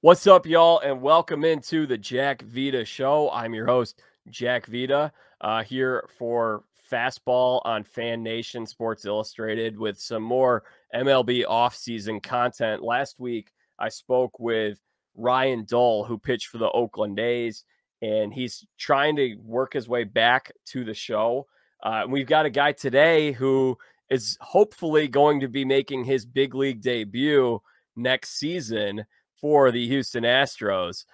What's up, y'all, and welcome into the Jack Vita Show. I'm your host, Jack Vita, here for Fastball on Fan Nation Sports Illustrated with some more MLB offseason content. Last week, I spoke with Ryan Dull, who pitched for the Oakland A's, and he's trying to work his way back to the show. We've got a guy today who is hopefully going to be making his big league debut next season for the Houston Astros.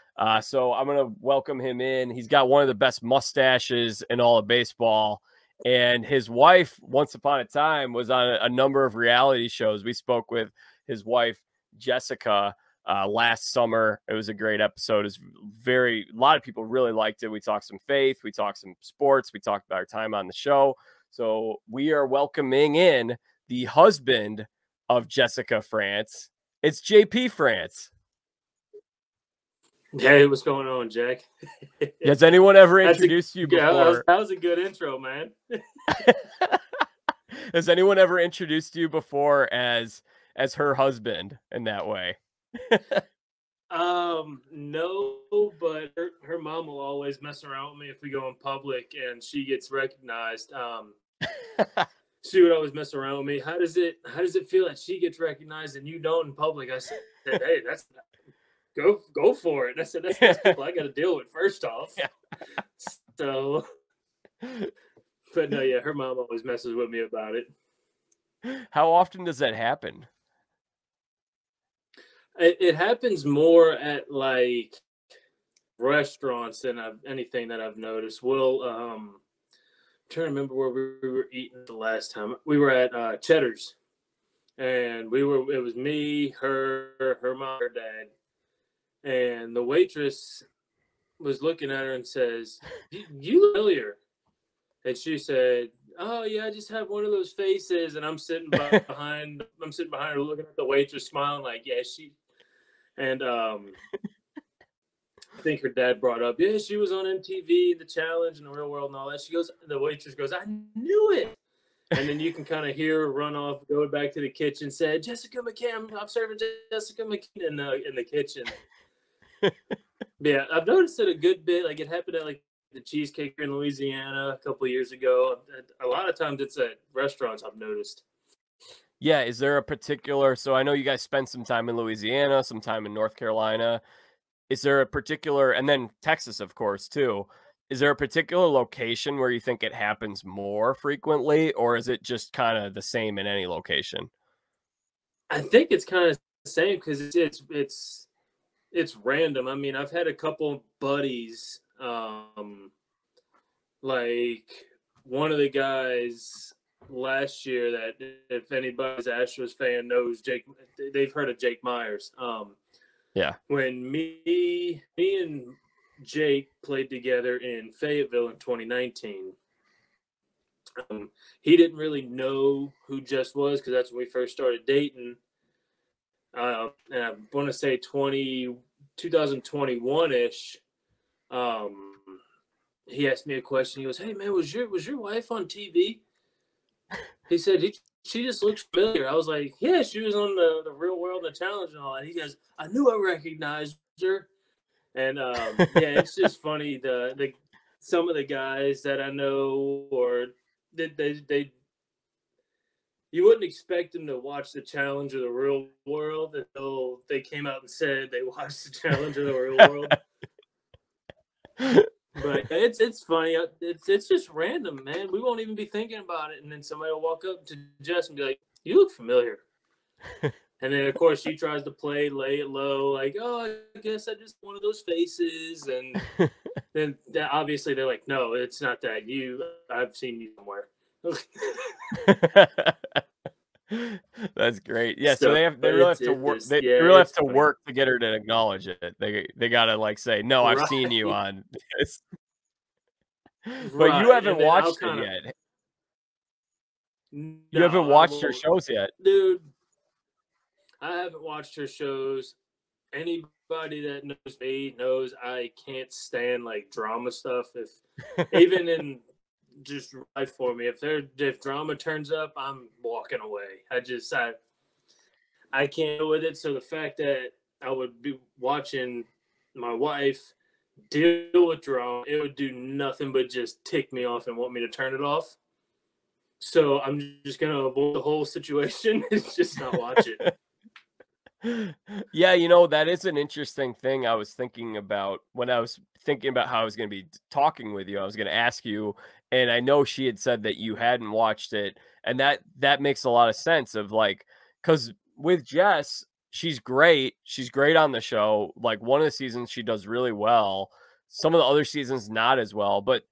So I'm going to welcome him in. He's got one of the best mustaches in all of baseball. And his wife, once upon a time, was on a number of reality shows. We spoke with his wife, Jessica, last summer. It was a great episode. A lot of people really liked it. We talked some faith. We talked some sports. We talked about our time on the show. So we are welcoming in the husband of Jessica France. It's JP France. Hey, what's going on, Jack? Has anyone ever introduced you before? Yeah, that was a good intro, man. Has anyone ever introduced you before as her husband in that way? No, but her mom will always mess around with me if we go in public and she gets recognized. She would always mess around with me. How does it feel that she gets recognized and you don't in public? I said, hey, that's go for it. I said, that's people I got to deal with first off. Yeah. So, but no, yeah, her mom always messes with me about it. How often does that happen? It happens more at like restaurants than anything that I've noticed. We'll I'm trying to remember where we were eating the last time. We were at Cheddar's, and it was me, her mom, her dad. And the waitress was looking at her and says, "You look familiar." And she said, "Oh yeah, I just have one of those faces." And I'm sitting behind her, looking at the waitress, smiling like, "Yeah, she." And I think her dad brought up, "Yeah, she was on MTV, The Challenge, and The Real World, and all that." The waitress goes, "I knew it." And then you can kind of hear her run off, go back to the kitchen, said, "Jessica McCain, I'm serving Jessica McCain in the kitchen." Yeah, I've noticed it a good bit. Like it happened at like the Cheesecake in Louisiana a couple of years ago. A lot of times it's at restaurants I've noticed. Yeah, is there a particular, so I know you guys spent some time in Louisiana, some time in North Carolina. Is there a particular, and then Texas, of course, too. Is there a particular location where you think it happens more frequently, or is it just kind of the same in any location? I think it's kind of the same because it's random. I mean, I've had a couple buddies, like one of the guys last year that if anybody's Astros fan knows Jake, they've heard of Jake Myers. Yeah. When me and Jake played together in Fayetteville in 2019, he didn't really know who Jess was because that's when we first started dating. And I want to say 2021-ish, he asked me a question. He goes, "Hey man, was your wife on TV?" He said, "She just looks familiar." I was like, "Yeah, she was on the Real World and the Challenge and all that." He goes, "I knew I recognized her." And yeah, it's just funny the some of the guys that I know, or they you wouldn't expect them to watch the Challenge or the Real World until they came out and said they watched the Challenge or the Real World. But it's funny. It's just random, man. We won't even be thinking about it, and then somebody will walk up to Jess and be like, "You look familiar." And then of course she tries to lay it low, like, "Oh, I guess I just one of those faces." And then obviously they're like, "No, it's not that. I've seen you somewhere." That's great. Yeah, so they really have to work. They really have to work to get her to acknowledge it. They gotta like say, "No, I've seen you on this." But you haven't watched it yet. You haven't watched her shows yet, dude. I haven't watched her shows. Anybody that knows me knows I can't stand like drama stuff. If even in just right for me. If drama turns up, I'm walking away. I can't deal with it. So the fact that I would be watching my wife deal with drama. It would do nothing but just tick me off and want me to turn it off. So I'm just gonna avoid the whole situation and just not watch it. Yeah, that is an interesting thing I was thinking about when I was thinking about how I was going to be talking with you. I was going to ask you, and I know she had said that you hadn't watched it, and that makes a lot of sense of like, cuz with Jess, she's great. She's great on the show. Like one of the seasons she does really well. Some of the other seasons not as well, but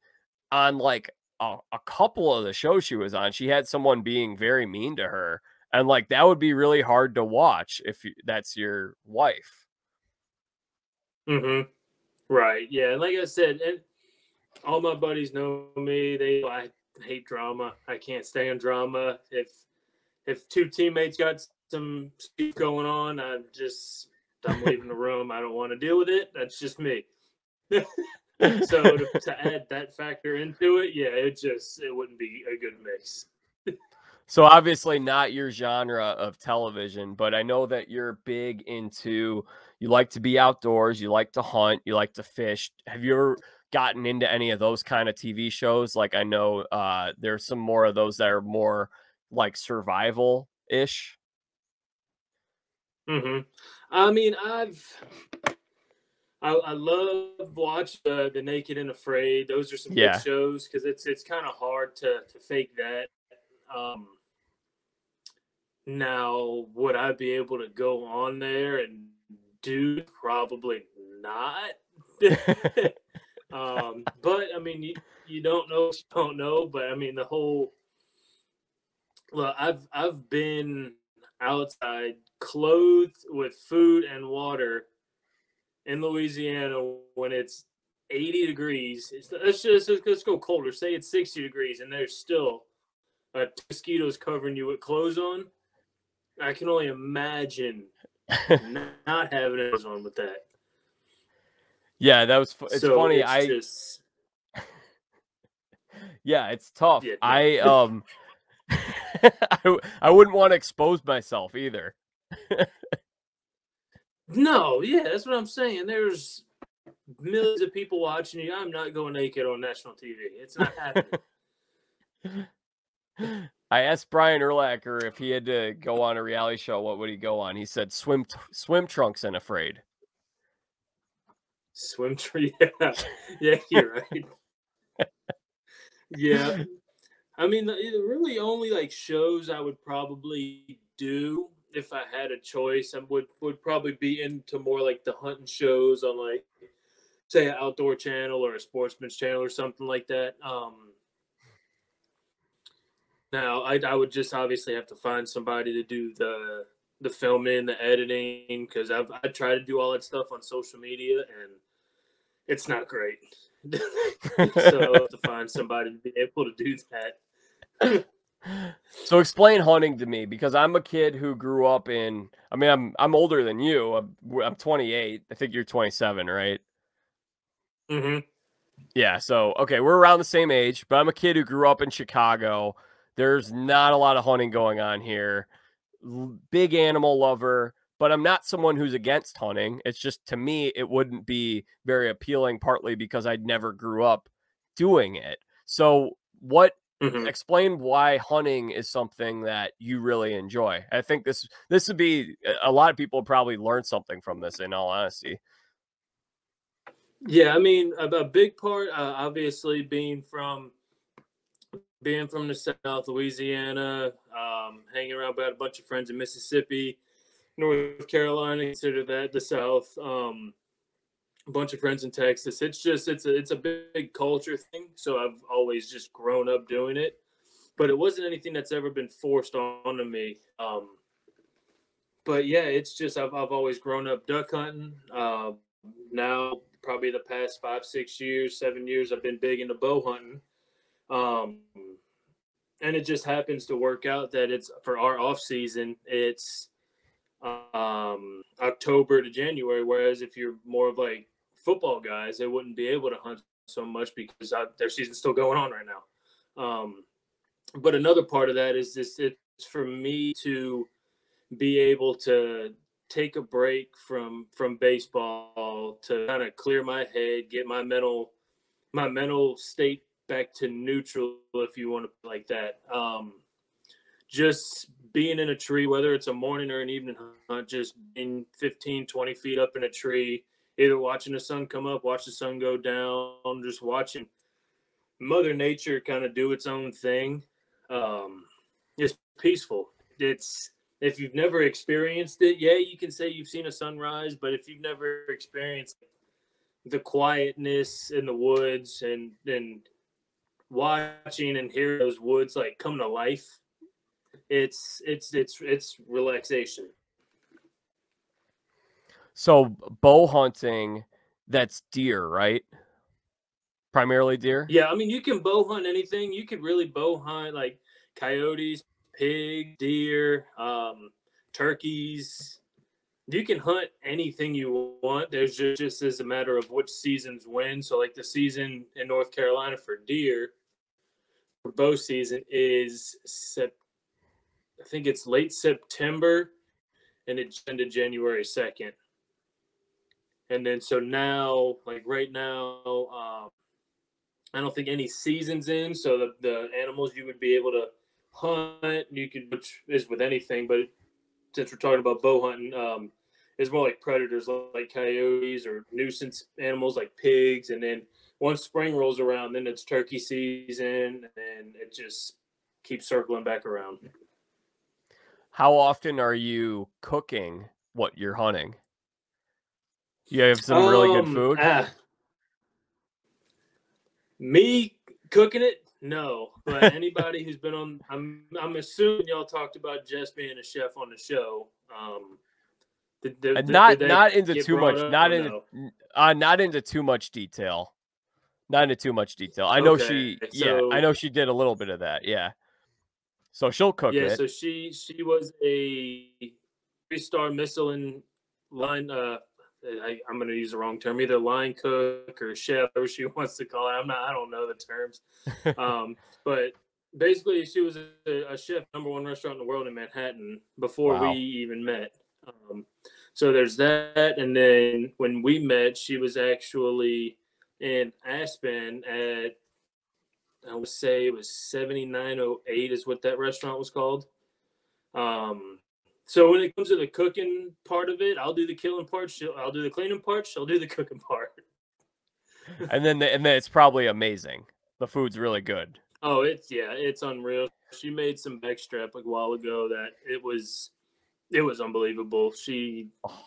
on like a couple of the shows she was on, she had someone being very mean to her. And like that would be really hard to watch if that's your wife. Mm-hmm. Right. Yeah. Like I said, and all my buddies know me. I hate drama. I can't stand drama. If two teammates got some stuff going on, I'm leaving the room. I don't want to deal with it. That's just me. So to add that factor into it, yeah, it wouldn't be a good mix. So obviously not your genre of television, but I know that you're big into, you like to be outdoors, you like to hunt, you like to fish. Have you ever gotten into any of those kind of TV shows? Like I know there's some more of those that are more like survival ish. Mm-hmm. I mean, I love watch the Naked and Afraid. Those are some good Yeah. shows because it's kind of hard to fake that. Um, Now, would I be able to go on there and do? Probably not. But I mean, you don't know, you don't know. But I mean, well, I've been outside, clothed with food and water in Louisiana when it's 80 degrees. Let's go colder. Say it's 60 degrees, and there's still mosquitoes covering you with clothes on. I can only imagine not having it on with that. Yeah, it's So funny. it's just Yeah, it's tough. yeah. I wouldn't want to expose myself either. No, yeah, that's what I'm saying. There's millions of people watching you. I'm not going naked on national TV. It's not happening. I asked Brian Urlacher if he had to go on a reality show, what would he go on? He said swim trunks and afraid. Swim tree. Yeah, yeah, you're right. Yeah, I mean, the really only like shows I would probably do if I had a choice, and would probably be into more like the hunting shows on like say an outdoor channel or a sportsman's channel or something like that. Now I would just obviously have to find somebody to do the filming, the editing, because I try to do all that stuff on social media and it's not great. So I have to find somebody to be able to do that. So explain hunting to me, because I'm a kid who grew up in, I mean, I'm older than you. I'm 28. I think you're 27, right? Mm-hmm. Yeah, so okay, we're around the same age, but I'm a kid who grew up in Chicago. There's not a lot of hunting going on here. Big animal lover, but I'm not someone who's against hunting. It's just, to me, it wouldn't be very appealing, partly because I never grew up doing it. So Mm-hmm. explain why hunting is something that you really enjoy. I think this would be, a lot of people probably learn something from this, in all honesty. Yeah, I mean a big part, obviously being from the South, Louisiana, hanging around with a bunch of friends in Mississippi, North Carolina, consider that the South. A bunch of friends in Texas. It's a big culture thing. So I've always just grown up doing it, but it wasn't anything that's ever been forced onto me. But yeah, it's just I've always grown up duck hunting. Now probably the past 5, 6 years, 7 years, I've been big into bow hunting. Um, and it just happens to work out that it's for our off season. It's October to January. Whereas if you're more of like football guys, they wouldn't be able to hunt so much because their season's still going on right now. But another part of that is this: it's for me to be able to take a break from baseball to kind of clear my head, get my mental state back to neutral, if you want to put it like that. Just being in a tree, whether it's a morning or an evening hunt, just being 15, 20 feet up in a tree, either watching the sun come up, watch the sun go down, just watching Mother Nature kind of do its own thing. It's peaceful. It's If you've never experienced it, yeah, you can say you've seen a sunrise, but if you've never experienced the quietness in the woods and watching and hearing those woods like come to life, it's relaxation. So bow hunting, that's deer, right? Primarily deer? Yeah, I mean, you can bow hunt anything. You could really bow hunt like coyotes, pig, deer, turkeys. You can hunt anything you want. There's just as a matter of which seasons when. So, like the season in North Carolina for deer, for bow season is I think it's late September and it's into January 2nd. And then so now, like right now, I don't think any season's in. So the animals you would be able to hunt, you could, which is with anything, but since we're talking about bow hunting, is more like predators like coyotes or nuisance animals like pigs. And then once spring rolls around, then it's turkey season, and it just keeps circling back around. How often are you cooking what you're hunting? You have some really good Um, food? ah, Me cooking it, no. But anybody who's been on, I'm assuming y'all talked about Jess being a chef on the show. Did Not that not into get too brought much, up not or into no? not into too much detail. Not into too much detail. I know Okay, she yeah, I so know she did a little bit of that, yeah. So she'll cook yeah, it. so she was a 3-star Michelin line. I'm going to use the wrong term, either line cook or chef, whatever she wants to call it. I don't know the terms. But basically, she was a chef, #1 restaurant in the world in Manhattan before we Wow. even met. So there's that, and then when we met, she was actually in Aspen at, I would say it was 7908 is what that restaurant was called. Um, so when it comes to the cooking part of it, I'll do the killing part. I'll do the cleaning part. She'll do the cooking part. And then it's probably amazing. The food's really good. Oh, it's unreal. She made some backstrap like a while ago that it was unbelievable. She Oh,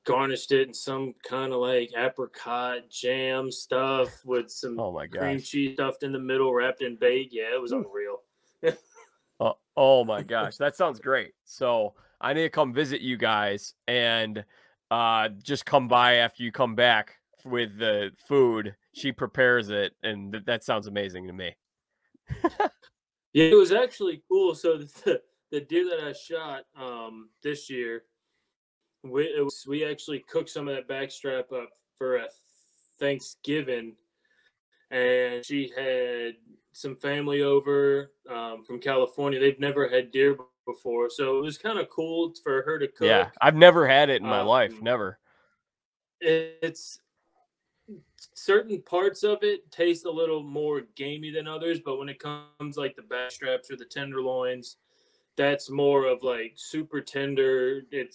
garnished it in some kind of like apricot jam stuff with some oh my cream gosh. cheese stuffed in the middle, wrapped in bake. Yeah, it was Ooh. unreal. Oh my gosh, that sounds great. So I need to come visit you guys and just come by after you come back with the food. She prepares it, and that sounds amazing to me. Yeah, it was actually cool. So the deer that I shot this year, we actually cooked some of that backstrap up for a Thanksgiving, and she had some family over from California. They've never had deer before, so it was kind of cool for her to Yeah, cook. I've never had it in my life, Um, never. it's certain parts of it taste a little more gamey than others, but when it comes like the backstraps or the tenderloins, that's more of like super tender. It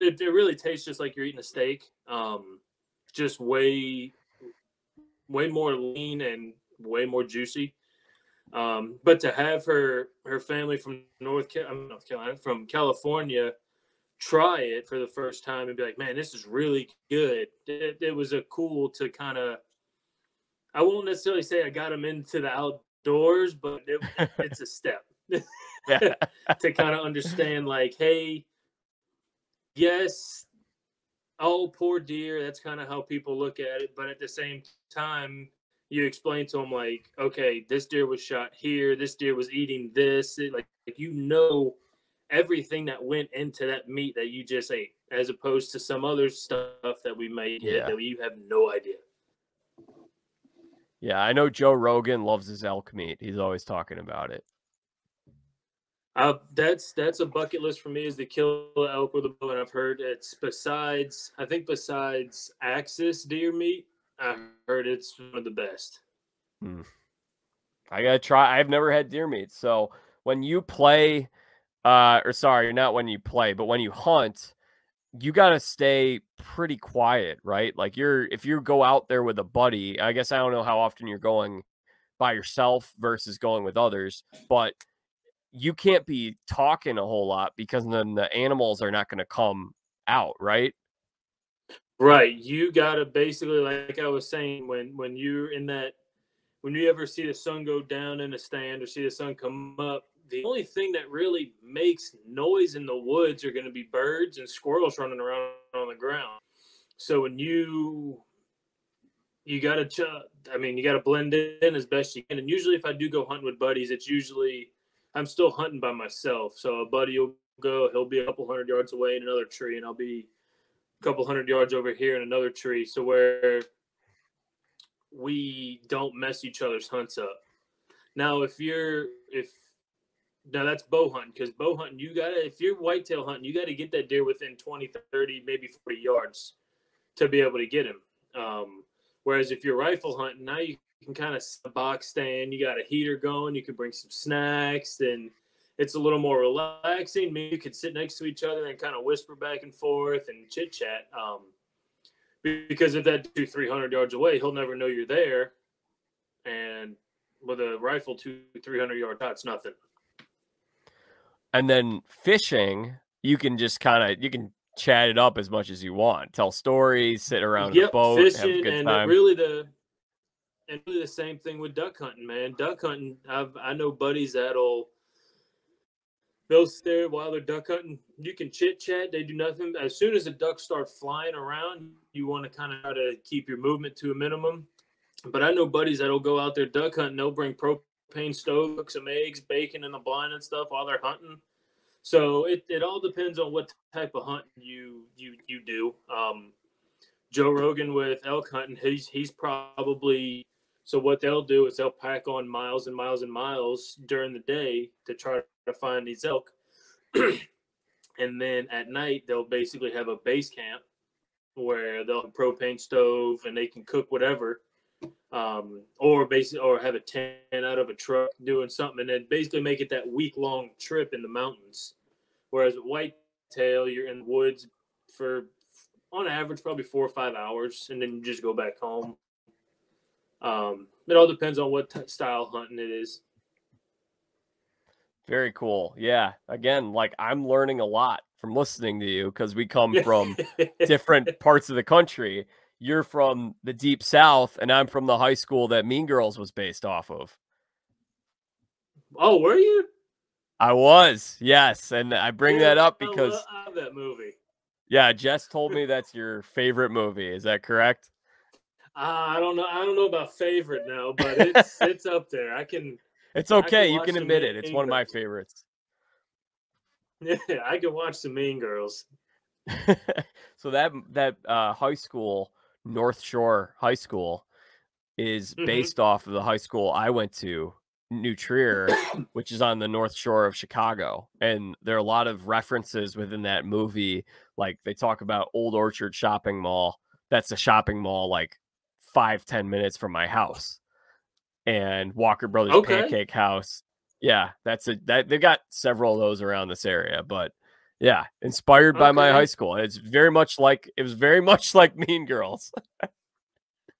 really tastes just like you're eating a steak. Just way more lean and way more juicy. But to have her family from North Carolina, from California, try it for the first time and be like, man, this is really good. It was a cool to kind of, I won't necessarily say I got them into the outdoors, but it's a step Yeah. to kind of understand like, hey, yes, oh, poor deer. That's kind of how people look at it. But at the same time, you explain to them like, okay, this deer was shot here. This deer was eating this. Like everything that went into that meat that you just ate, as opposed to some other stuff that we may get Yeah. that you have no idea. Yeah, I know Joe Rogan loves his elk meat. He's always talking about it. That's a bucket list for me, is to kill an elk with a bow, and I've heard it's besides axis deer meat, I heard it's one of the best. Hmm. I gotta try. I've never had deer meat. So when you play, or sorry, not when you play, but when you hunt, you gotta stay pretty quiet, right? Like if you go out there with a buddy, I guess I don't know how often you're going by yourself versus going with others, but you can't be talking a whole lot because then the animals are not gonna come out, right? Right, you gotta basically, like I was saying, when you're in that, when you ever see the sun go down in a stand or see the sun come up, the only thing that really makes noise in the woods are going to be birds and squirrels running around on the ground. So when you got to, I mean, you got to blend in as best you can. And usually, if I do go hunting with buddies, it's usually I'm still hunting by myself. So a buddy will go, he'll be a couple hundred yards away in another tree, and I'll be a couple hundred yards over here in another tree. So where we don't mess each other's hunts up. Now, if now that's bow hunting, because bow hunting, you gotta, if you're whitetail hunting, you got to get that deer within 20, 30, maybe 40 yards to be able to get him. Whereas if you're rifle hunting, now you can kind of box stand, you got a heater going, you can bring some snacks, and it's a little more relaxing. Maybe you could sit next to each other and kind of whisper back and forth and chit chat. Because if that 300 yards away, he'll never know you're there, and with a rifle, 300 yard shot's nothing. And then fishing, you can just you can chat it up as much as you want, tell stories, sit around in a Yep, boat, have a fishing, good and time. really the same thing with duck hunting, man. Duck hunting, I know buddies they'll stare while they're duck hunting. You can chit chat. They do nothing. As soon as the ducks start flying around, you want to kind of try to keep your movement to a minimum. But I know buddies that'll go out there duck hunting. They'll bring propane stove, cook some eggs, bacon in the blind and stuff while they're hunting. So it all depends on what type of hunting you do. Joe Rogan with elk hunting, he's probably, so what they'll do is they'll pack on miles and miles and miles during the day to try to find these elk. And then at night they'll basically have a base camp where they'll have a propane stove and they can cook whatever, or have a tent out of a truck doing something, and then basically make it that week-long trip in the mountains. Whereas at whitetail, you're in the woods for, on average, probably 4 or 5 hours, and then you just go back home. It all depends on what style hunting it is. Very cool. Yeah. Again, like I'm learning a lot from listening to you because we come from different parts of the country. You're from the deep South, and I'm from the high school that Mean Girls was based off of. Oh, were you? I was, yes. And I bring Yeah, that up I because, love that movie. yeah, Jess told me that's your favorite movie. Is that correct? I don't know. I don't know about favorite now, but it's up there. It's I can okay. You watch can some admit it. It's Mean one of my Girls. favorites. Yeah, I can watch some Mean Girls. So that high school, North Shore High School, is Mm-hmm. based off of the high school I went to, New Trier, which is on the North Shore of Chicago. And there are a lot of references within that movie. Like they talk about Old Orchard Shopping Mall. That's a shopping mall like 5-10 minutes from my house. And Walker Brothers Okay. Pancake House. Yeah, that they've got several of those around this area. But yeah, inspired by my high Okay. school. It was very much like Mean Girls.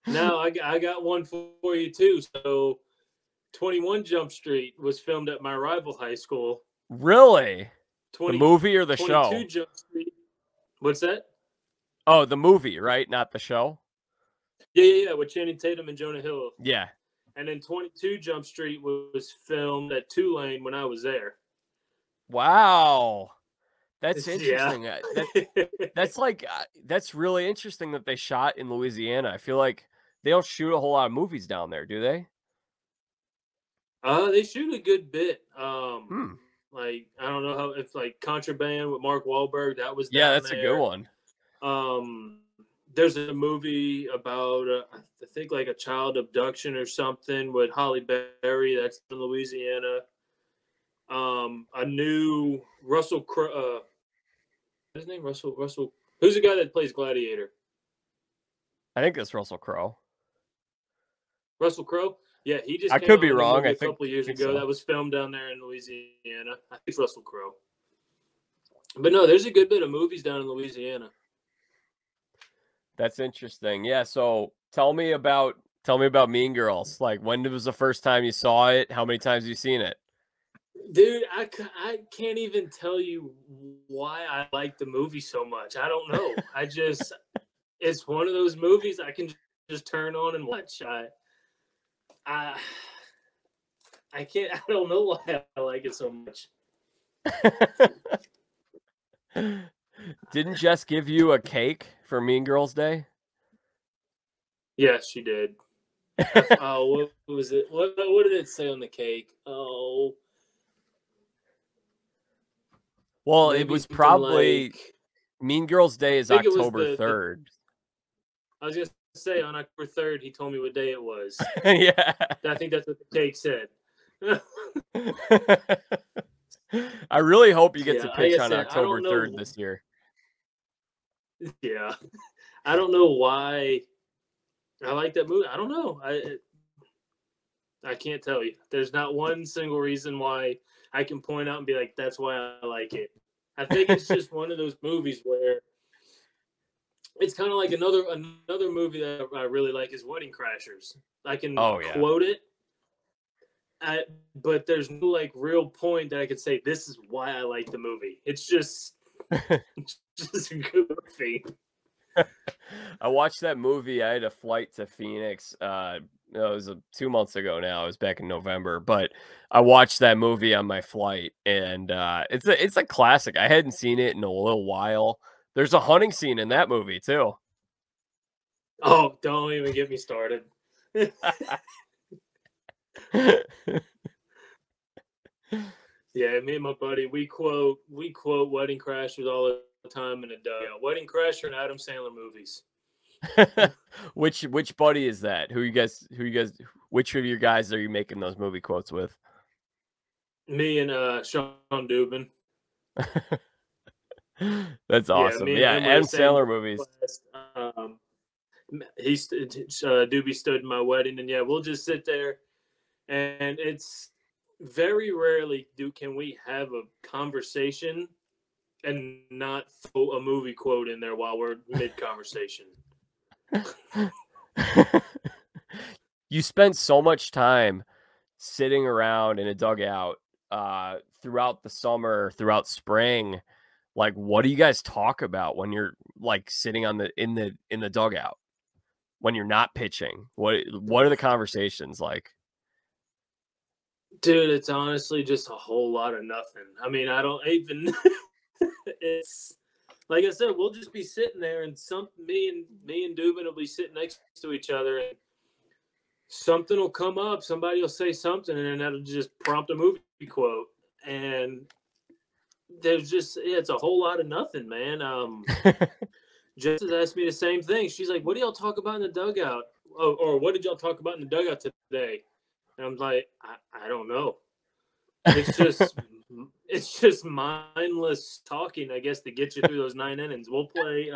Now I got one for you too. So 21 Jump Street was filmed at my rival high school. Really? The 20 movie or the 22 show? Jump Street. What's that? Oh, the movie, right? Not the show? Yeah, with Channing Tatum and Jonah Hill. Yeah. And then 22 Jump Street was filmed at Tulane when I was there. Wow. That's Yeah. interesting. That's really interesting that they shot in Louisiana. I feel like they don't shoot a whole lot of movies down there, do they? They shoot a good bit. Hmm. Like I don't know how, if like Contraband with Mark Wahlberg, that was Yeah, down that's a good there. one. There's a movie about I think like a child abduction or something with Holly Berry. That's in Louisiana. A new Russell Crowe. His name Russell. Who's the guy that plays Gladiator? I think that's Russell Crowe. Russell Crowe. Yeah, he just I came could out be with a wrong. movie I a couple years think ago so. that was filmed down there in Louisiana. I think it's Russell Crowe. But no, there's a good bit of movies down in Louisiana. That's interesting. Yeah. So tell me about Mean Girls. Like, when was the first time you saw it? How many times have you seen it? Dude, I can't even tell you why I like the movie so much. I don't know. It's one of those movies I can just turn on and watch. I can't. I don't know why I like it so much. Didn't Jess give you a cake for Mean Girls Day? Yes, she did. Oh, what was it? What did it say on the cake? Oh, well, it was probably like, Mean Girls Day is I think it was October 3rd. I was gonna say on October 3rd. He told me what day it was. Yeah. I think that's what the cake said. I really hope you get to Like pitch I on said, I October don't 3rd know. this year. Yeah, I don't know why I like that movie. I don't know. I can't tell you. There's not one single reason why I can point out and be like, that's why I like it. I think it's just one of those movies where it's kind of like another movie that I really like is Wedding Crashers. I can quote it, but there's no like real point that I could say this is why I like the movie. It's just a good movie. I watched that movie. I had a flight to Phoenix. It was 2 months ago now. It was back in November, but I watched that movie on my flight, and it's a classic. I hadn't seen it in a little while. There's a hunting scene in that movie too. Oh, don't even get me started. Yeah, me and my buddy, we quote Wedding Crashers all the time in a dugout. Wedding Crasher and Adam Sandler movies. Which buddy is that? Who you guys? Which of your guys are you making those movie quotes with? Me and Sean Dubin. That's awesome. Me and Yeah, him were the Adam same Sandler movies. class. Doobie stood in my wedding, and yeah, we'll just sit there, and it's very rarely can we have a conversation and not throw a movie quote in there while we're mid conversation. You spend so much time sitting around in a dugout throughout the summer, throughout spring. Like, what do you guys talk about when you're like sitting on in the dugout when you're not pitching? What are the conversations like? Dude, it's honestly just a whole lot of nothing. I mean, I don't even it's like I said, we'll just be sitting there, and me and Dubin will be sitting next to each other, and something will come up, somebody will say something, and then that'll just prompt a movie quote. And there's just it's a whole lot of nothing, man. Jess has asked me the same thing. She's like, "What do y'all talk about in the dugout? Or what did y'all talk about in the dugout today?" And I'm like, I don't know. It's just mindless talking, I guess, to get you through those 9 innings. We'll play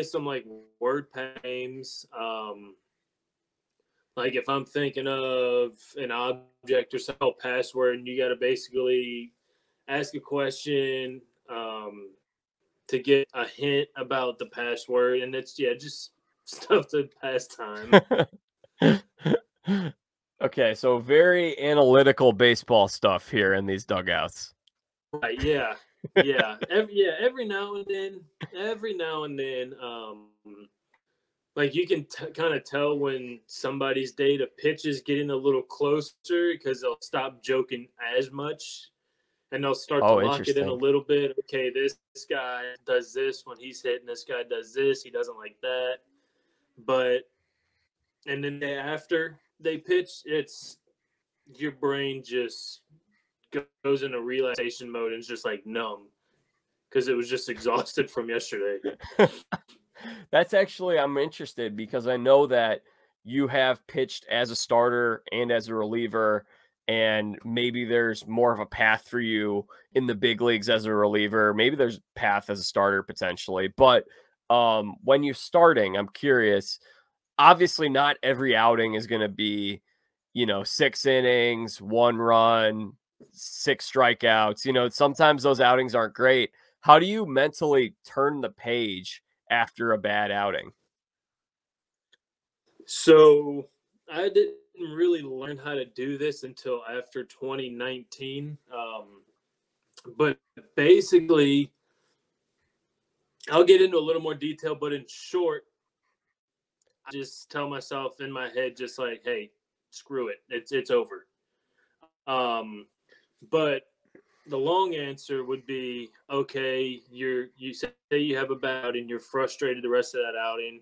some like word games. Like if I'm thinking of an object or some password, and you got to basically ask a question to get a hint about the password, and it's just stuff to pass time. Okay, so very analytical baseball stuff here in these dugouts. Right? Yeah. Every now and then, like you can kind of tell when somebody's day to pitch is getting a little closer because they'll stop joking as much, and they'll start to lock it in a little bit. Okay, this guy does this when he's hitting. This guy does this. He doesn't like that. And then after they pitch, it's your brain just goes into relaxation mode and it's just like numb because it was just exhausted from yesterday. That's actually, I'm interested because I know that you have pitched as a starter and as a reliever, and maybe there's more of a path for you in the big leagues as a reliever. Maybe there's path as a starter potentially. But when you're starting, I'm curious. Obviously, not every outing is going to be, 6 innings, 1 run, 6 strikeouts. Sometimes those outings aren't great. How do you mentally turn the page after a bad outing? So I didn't really learn how to do this until after 2019. But basically, I'll get into a little more detail, but in short, I just tell myself in my head, just like, hey, screw it. It's over. Um, but the long answer would be, okay, you say you have a bad outing, you're frustrated the rest of that outing.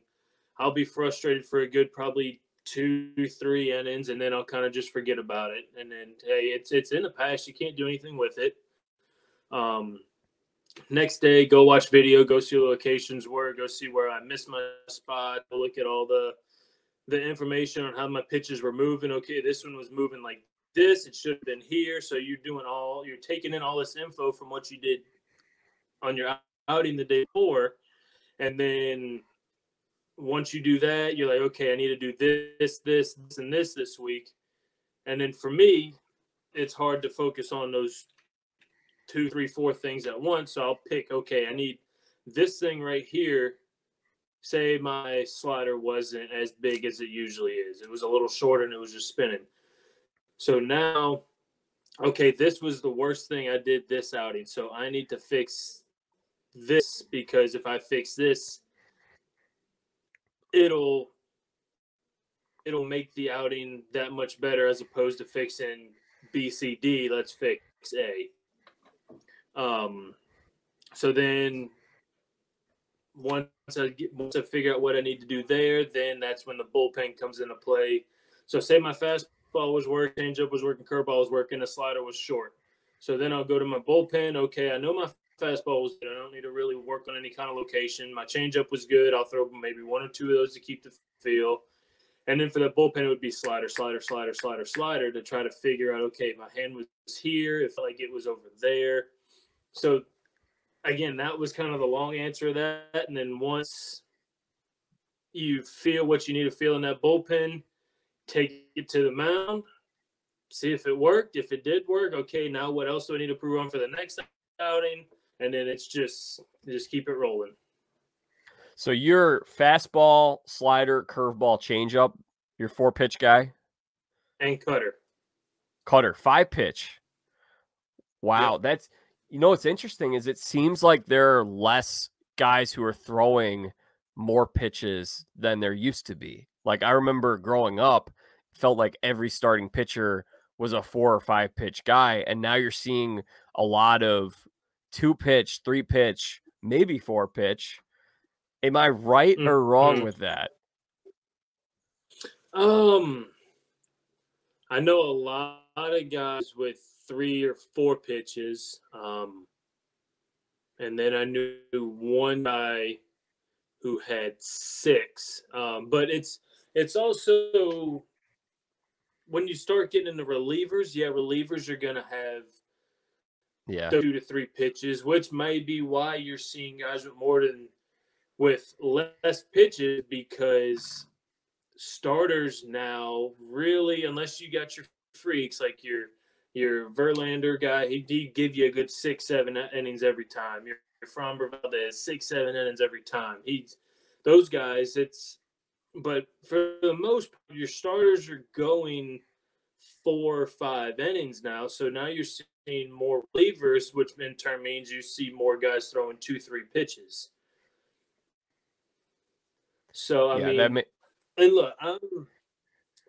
I'll be frustrated for a good probably 2-3 innings, and then I'll kind of just forget about it. And then, hey, it's in the past. You can't do anything with it. Next day, go watch video, go see locations where, go see where I missed my spot, go look at all the information on how my pitches were moving. Okay, this one was moving like this. It should have been here. So you're taking in all this info from what you did on your outing the day before, and then once you do that, you're like, okay, I need to do this, and this week. And then for me, it's hard to focus on those 2, 3, 4 things at once. So I'll pick, okay, I need this thing right here. Say my slider wasn't as big as it usually is. It was a little shorter and it was just spinning. So now, okay, this was the worst thing I did this outing. So I need to fix this, because if I fix this, it'll make the outing that much better, as opposed to fixing B, C, D. Let's fix A. So then once I figure out what I need to do there, then that's when the bullpen comes into play. So say my fastball was working, changeup was working, curveball was working, the slider was short. So then I'll go to my bullpen. Okay, I know my fastball was good. I don't need to really work on any kind of location. My changeup was good. I'll throw maybe 1 or 2 of those to keep the feel. And then for the bullpen, it would be slider, slider, slider, slider, slider, to try to figure out, okay, my hand was here. It felt like it was over there. So again, that was kind of the long answer to that. And then once you feel what you need to feel in that bullpen, take it to the mound, see if it worked. If it did work, okay, now what else do I need to prove on for the next outing? And then it's just keep it rolling. So your fastball, slider, curveball, changeup, your 4-pitch guy? And cutter. Cutter, 5-pitch. Wow, Yep. that's what's interesting is it seems like there are less guys who are throwing more pitches than there used to be. Like I remember growing up, it felt like every starting pitcher was a 4 or 5-pitch guy, and now you're seeing a lot of 2-pitch, 3-pitch, maybe 4-pitch. Am I right or wrong Mm-hmm. with that? I know a lot of guys with 3 or 4 pitches. And then I knew one guy who had 6. But it's also, when you start getting into relievers, relievers are going to have 2 to 3 pitches, which may be why you're seeing guys with less pitches, because starters now really, unless you got your freaks like your Verlander guy, he'd give you a good 6-7 innings every time. Your Framber Valdez, 6-7 innings every time. Those guys. But for the most part, your starters are going 4 or 5 innings now. So now you're seeing more relievers, which in turn means you see more guys throwing 2-3 pitches. So I mean, and look,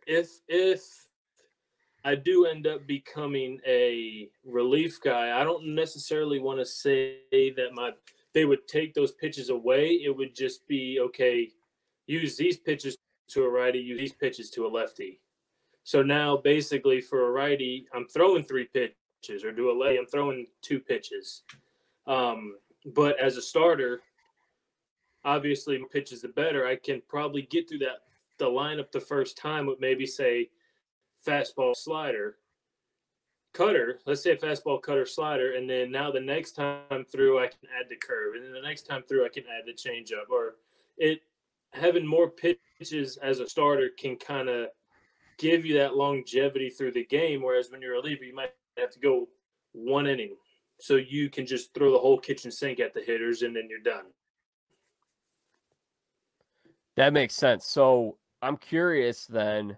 if I do end up becoming a relief guy, I don't necessarily want to say that they would take those pitches away. It would just be, okay, use these pitches to a righty, use these pitches to a lefty. So now basically for a righty, I'm throwing 3 pitches, or do a lefty, I'm throwing 2 pitches. But as a starter, obviously pitches the better. I can probably get through the lineup the first time with maybe say fastball, slider, cutter, let's say a fastball, cutter, slider, and then now the next time through I can add the curve, and then the next time through I can add the changeup. Or it having more pitches as a starter can kind of give you that longevity through the game. Whereas when you're a reliever, you might have to go one inning, so you can just throw the whole kitchen sink at the hitters, and then you're done. That makes sense. So I'm curious then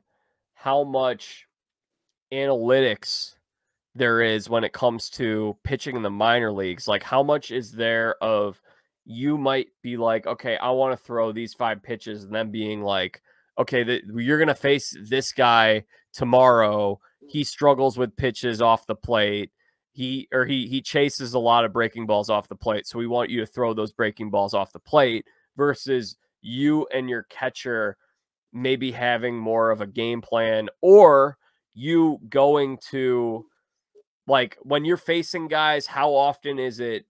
how much analytics there is when it comes to pitching in the minor leagues. Like, how much is there of you might be like, okay, I want to throw these 5 pitches, and then being like, okay, you're going to face this guy tomorrow. He struggles with pitches off the plate. He chases a lot of breaking balls off the plate. So we want you to throw those breaking balls off the plate versus you and your catcher maybe having more of a game plan, or you going to, like, when you're facing guys, how often is it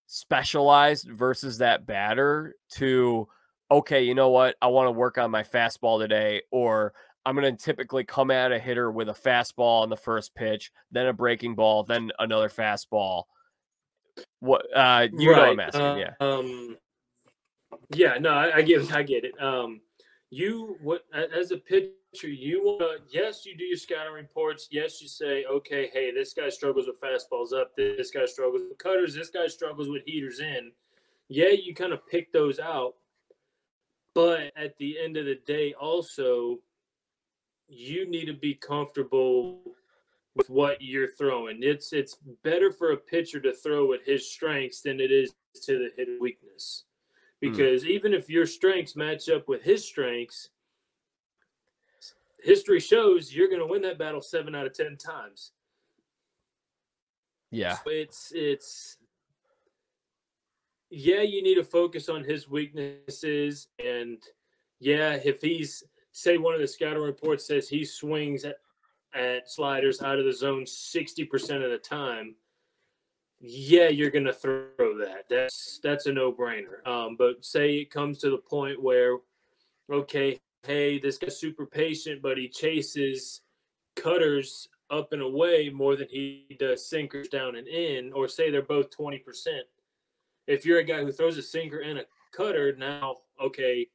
specialized versus that batter to, okay, you know what? I want to work on my fastball today, or I'm going to typically come at a hitter with a fastball on the first pitch, then a breaking ball, then another fastball. What, you know what I'm Right. asking, yeah. Yeah, no, I get it. As a pitcher, you want to, yes, you do your scouting reports. Yes, you say, okay, hey, this guy struggles with fastballs up. This guy struggles with cutters. This guy struggles with heaters in. Yeah, you kind of pick those out. But at the end of the day, also, you need to be comfortable with what you're throwing. It's better for a pitcher to throw at his strengths than it is to the hitter's weakness. Because even if your strengths match up with his strengths, history shows you're going to win that battle 7 out of 10 times. Yeah. So it's yeah, you need to focus on his weaknesses. And yeah, if he's, say one of the scouting reports says he swings at sliders out of the zone 60% of the time, yeah, you're going to throw that. That's a no-brainer. But say it comes to the point where, okay, hey, this guy's super patient, but he chases cutters up and away more than he does sinkers down and in, or say they're both 20%. If you're a guy who throws a sinker and a cutter, now, okay,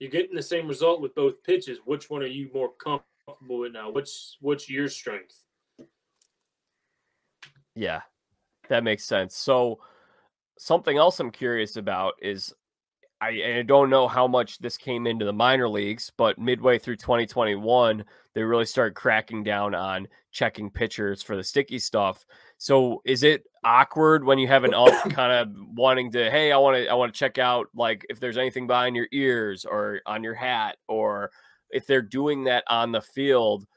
you're getting the same result with both pitches. Which one are you more comfortable with now? What's your strength? Yeah, that makes sense. So something else I'm curious about is, I don't know how much this came into the minor leagues, but midway through 2021, they really started cracking down on checking pitchers for the sticky stuff. So is it awkward when you have an ump kind of wanting to, hey, I want to check out, like, if there's anything behind your ears or on your hat, or if they're doing that on the field?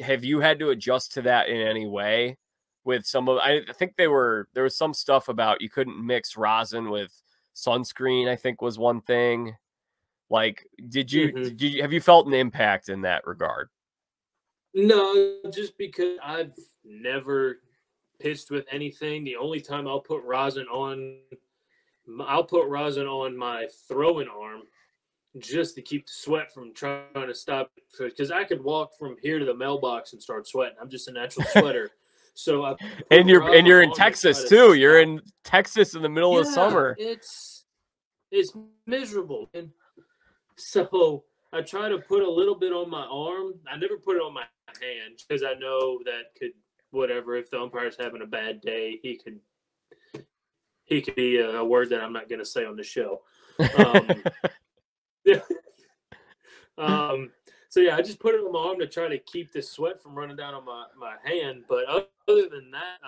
Have you had to adjust to that in any way? With some of, I think there was some stuff about you couldn't mix rosin with sunscreen, I think, was one thing. Like, have you felt an impact in that regard? No, just because I've never pitched with anything. The only time I'll put rosin on my throwing arm just to keep the sweat from trying to stop it. Because I could walk from here to the mailbox and start sweating. I'm just a natural sweater. So I and you're in Texas too. You're in Texas in the middle of summer. It's miserable. And so I try to put a little bit on my arm. I never put it on my hand because I know that could, whatever, if the umpire's having a bad day, he could be a word that I'm not going to say on the show. So yeah, I just put it on my arm to try to keep the sweat from running down on my hand. But other than that,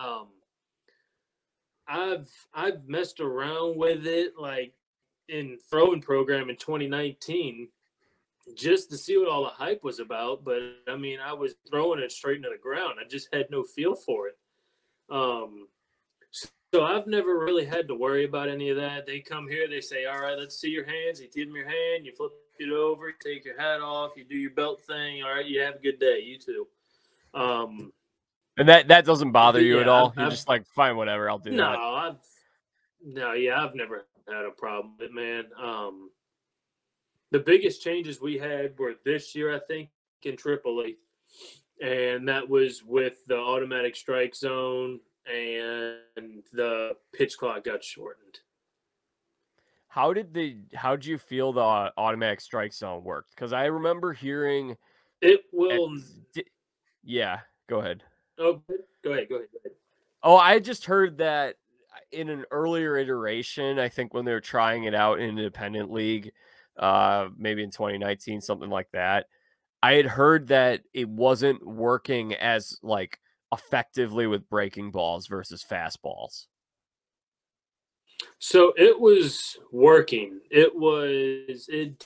I've messed around with it, like in throwing program in 2019, just to see what all the hype was about. But I mean, I was throwing it straight into the ground. I just had no feel for it. So I've never really had to worry about any of that. They come here, they say, all right, let's see your hands. You give them your hand, you flip it over, you take your hat off, you do your belt thing. All right, you have a good day. You too. And that doesn't bother you at all? You're just like, fine, whatever, I'll do that. I've never had a problem with it, man. The biggest changes we had were this year, I think, in AAA. and that was with the automatic strike zone and the pitch clock got shortened. How did you feel the automatic strike zone worked? Because I remember hearing It at will. yeah, go ahead. Oh, go ahead. Go ahead. Go ahead. Oh, I just heard that in an earlier iteration, I think when they were trying it out in an independent league, maybe in 2019, something like that. I had heard that it wasn't working as like effectively with breaking balls versus fastballs. So it was working. It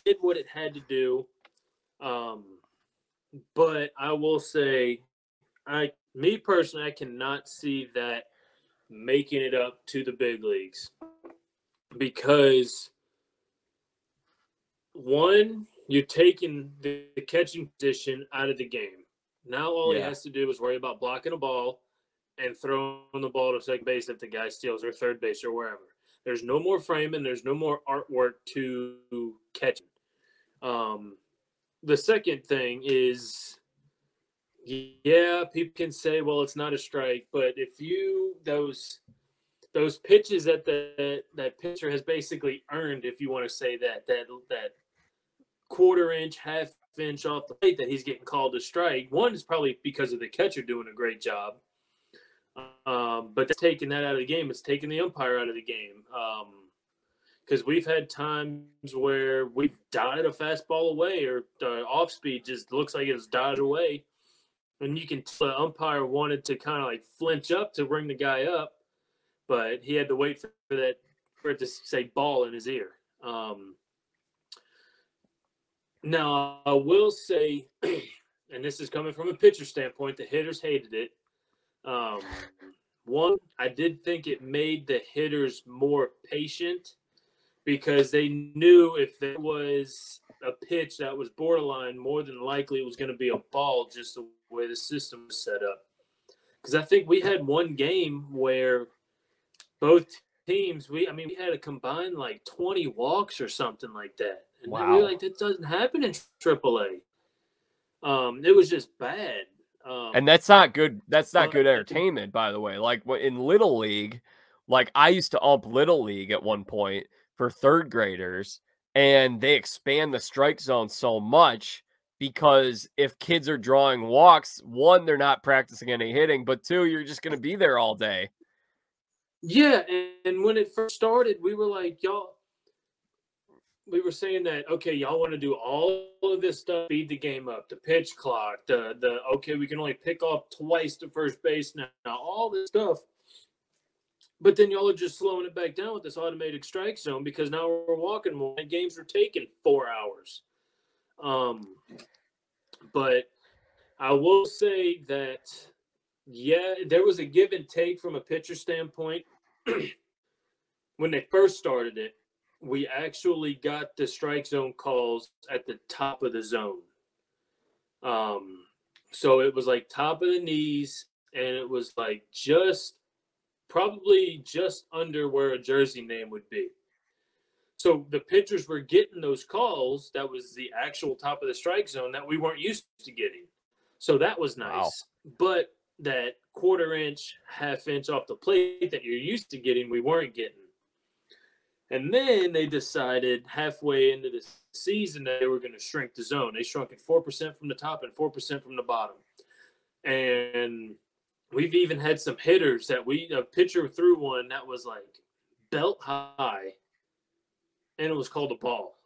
did what it had to do. Um, but I will say, me personally, I cannot see that making it up to the big leagues because one, you're taking the catching position out of the game. Now all he Yeah. has to do is worry about blocking a ball and throwing the ball to second base if the guy steals, or third base, or wherever. There's no more framing. There's no more artwork to catch. The second thing is, yeah, people can say, well, it's not a strike, but if you those pitches that that pitcher has basically earned, if you want to say that quarter inch, half inch off the plate that he's getting called a strike. One is probably because of the catcher doing a great job. But that's taking that out of the game. It's taking the umpire out of the game. Because we've had times where we've dotted a fastball away, or the off speed just looks like it was dotted away. And you can tell the umpire wanted to kind of like flinch up to bring the guy up, but he had to wait for it to say ball in his ear. Now, I will say, and this is coming from a pitcher standpoint, the hitters hated it. One, I did think it made the hitters more patient because they knew if there was a pitch that was borderline, more than likely it was going to be a ball, just the way the system was set up. Because I think we had one game where both teams, we had a combined like 20 walks or something like that. And we were Wow. like, that doesn't happen in AAA. It was just bad. And that's not good. That's not But good entertainment, by the way. Like in Little League, like I used to ump Little League at one point for third graders, and they expand the strike zone so much because if kids are drawing walks, one, they're not practicing any hitting, but two, you're just going to be there all day. yeah, and when it first started, we were like, we were saying that, okay, y'all want to do all of this stuff, speed the game up, the pitch clock, the okay, we can only pick off twice to first base now, all this stuff. But then y'all are just slowing it back down with this automated strike zone because now we're walking more and games are taking 4 hours. But I will say that, yeah, there was a give and take from a pitcher standpoint. When they first started it, we actually got the strike zone calls at the top of the zone. So it was like top of the knees, and it was like probably just under where a jersey name would be. So the pitchers were getting those calls. That was the actual top of the strike zone that we weren't used to getting. So that was nice. Wow. But that quarter inch, half inch off the plate that you're used to getting, we weren't getting. And then they decided halfway into the season that they were going to shrink the zone. They shrunk it 4% from the top and 4% from the bottom. And we've even had some hitters that a pitcher threw one that was like belt high, and it was called a ball.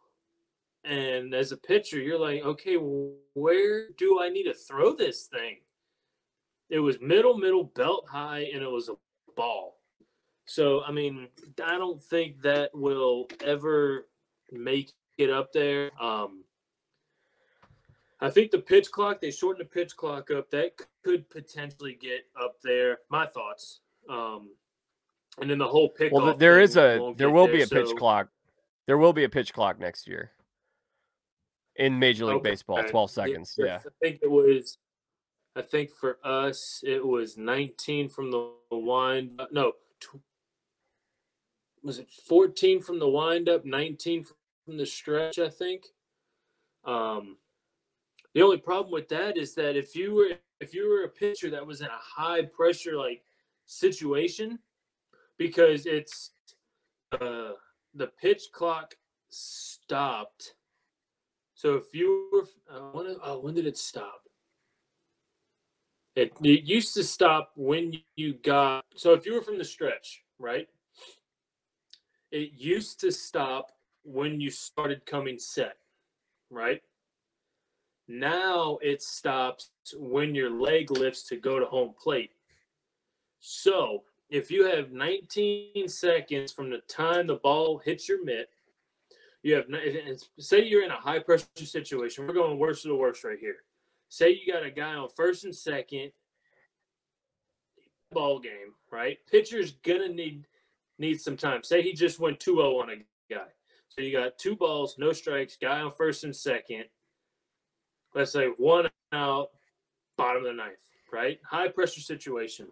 And as a pitcher, you're like, okay, where do I need to throw this thing? It was middle, belt high, and it was a ball. So, I mean, I don't think that will ever make it up there. I think the pitch clock, they shortened the pitch clock up. That could potentially get up there. My thoughts. And then the whole pickoff. Well, there will be a pitch clock. There will be a pitch clock next year in Major League Baseball, 12 seconds. Yeah. I think for us, it was 19 from the wind. No, was it 14 from the windup, 19 from the stretch, I think. The only problem with that is that if you were if you were a pitcher that was in a high pressure like situation, because it's the pitch clock stopped. So if you were, when did it stop? It used to stop when you got, so if you were from the stretch, right? It used to stop when you started coming set, right? Now it stops when your leg lifts to go to home plate. So if you have 19 seconds from the time the ball hits your mitt, you have, say you're in a high pressure situation. We're going worst of the worst right here. Say you got a guy on first and second, ball game, right? Pitcher's gonna need some time. Say he just went 2-0 on a guy. So you got 2 balls, no strikes, guy on first and second. Let's say 1 out, bottom of the ninth, right? High pressure situation.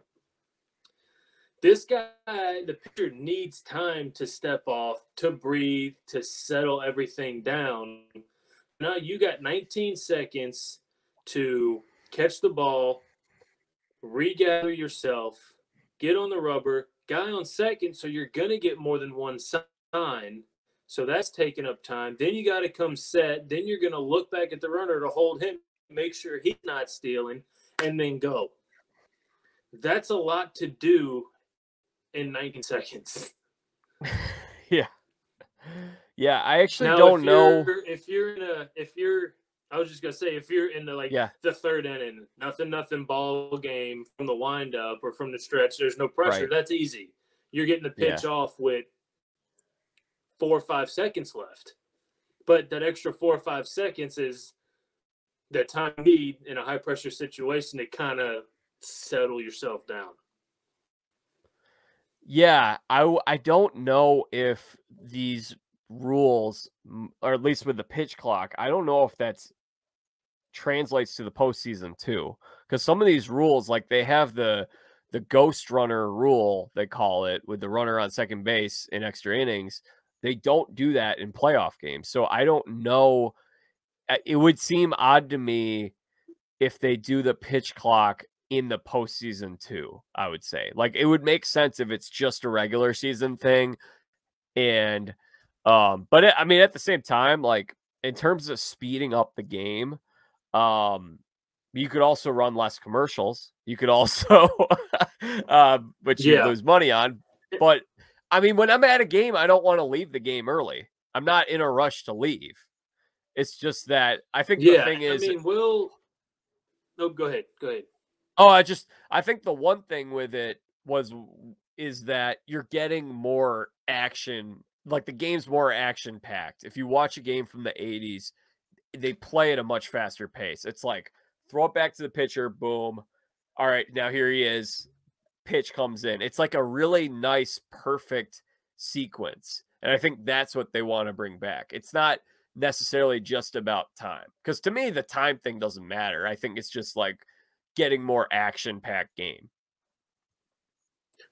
This guy, the pitcher needs time to step off, to breathe, to settle everything down. Now you got 19 seconds to catch the ball, regather yourself, get on the rubber, guy on second, so you're going to get more than one sign. So that's taking up time. Then you got to come set. Then you're going to look back at the runner to hold him, make sure he's not stealing, and then go. That's a lot to do in 19 seconds. Yeah. Yeah, I actually don't know. If you're I was just gonna say, if you're in the the third inning, nothing ball game from the windup or from the stretch, there's no pressure. Right. That's easy. You're getting the pitch off with 4 or 5 seconds left. But that extra 4 or 5 seconds is the time you need in a high pressure situation to kind of settle yourself down. Yeah, I don't know if these rules, or at least with the pitch clock, I don't know if that's translates to the postseason too. Because some of these rules, like they have the ghost runner rule, they call it, with the runner on second base in extra innings. They don't do that in playoff games. So I don't know. It would seem odd to me if they do the pitch clock in the postseason too, I would say. Like, it would make sense if it's just a regular season thing. And, but I mean, at the same time, like, in terms of speeding up the game, you could also run less commercials. You could also, which you lose money on. But, I mean, when I'm at a game, I don't want to leave the game early. I'm not in a rush to leave. It's just that I think the thing is, I mean, no, go ahead. Oh, I think the one thing with it is that you're getting more action. Like, the game's more action packed. If you watch a game from the 80s, they play at a much faster pace. It's like, throw it back to the pitcher, boom. All right, now here he is. Pitch comes in. It's like a really nice, perfect sequence. And I think that's what they want to bring back. It's not necessarily just about time. Because to me, the time thing doesn't matter. I think it's just like getting more action-packed game.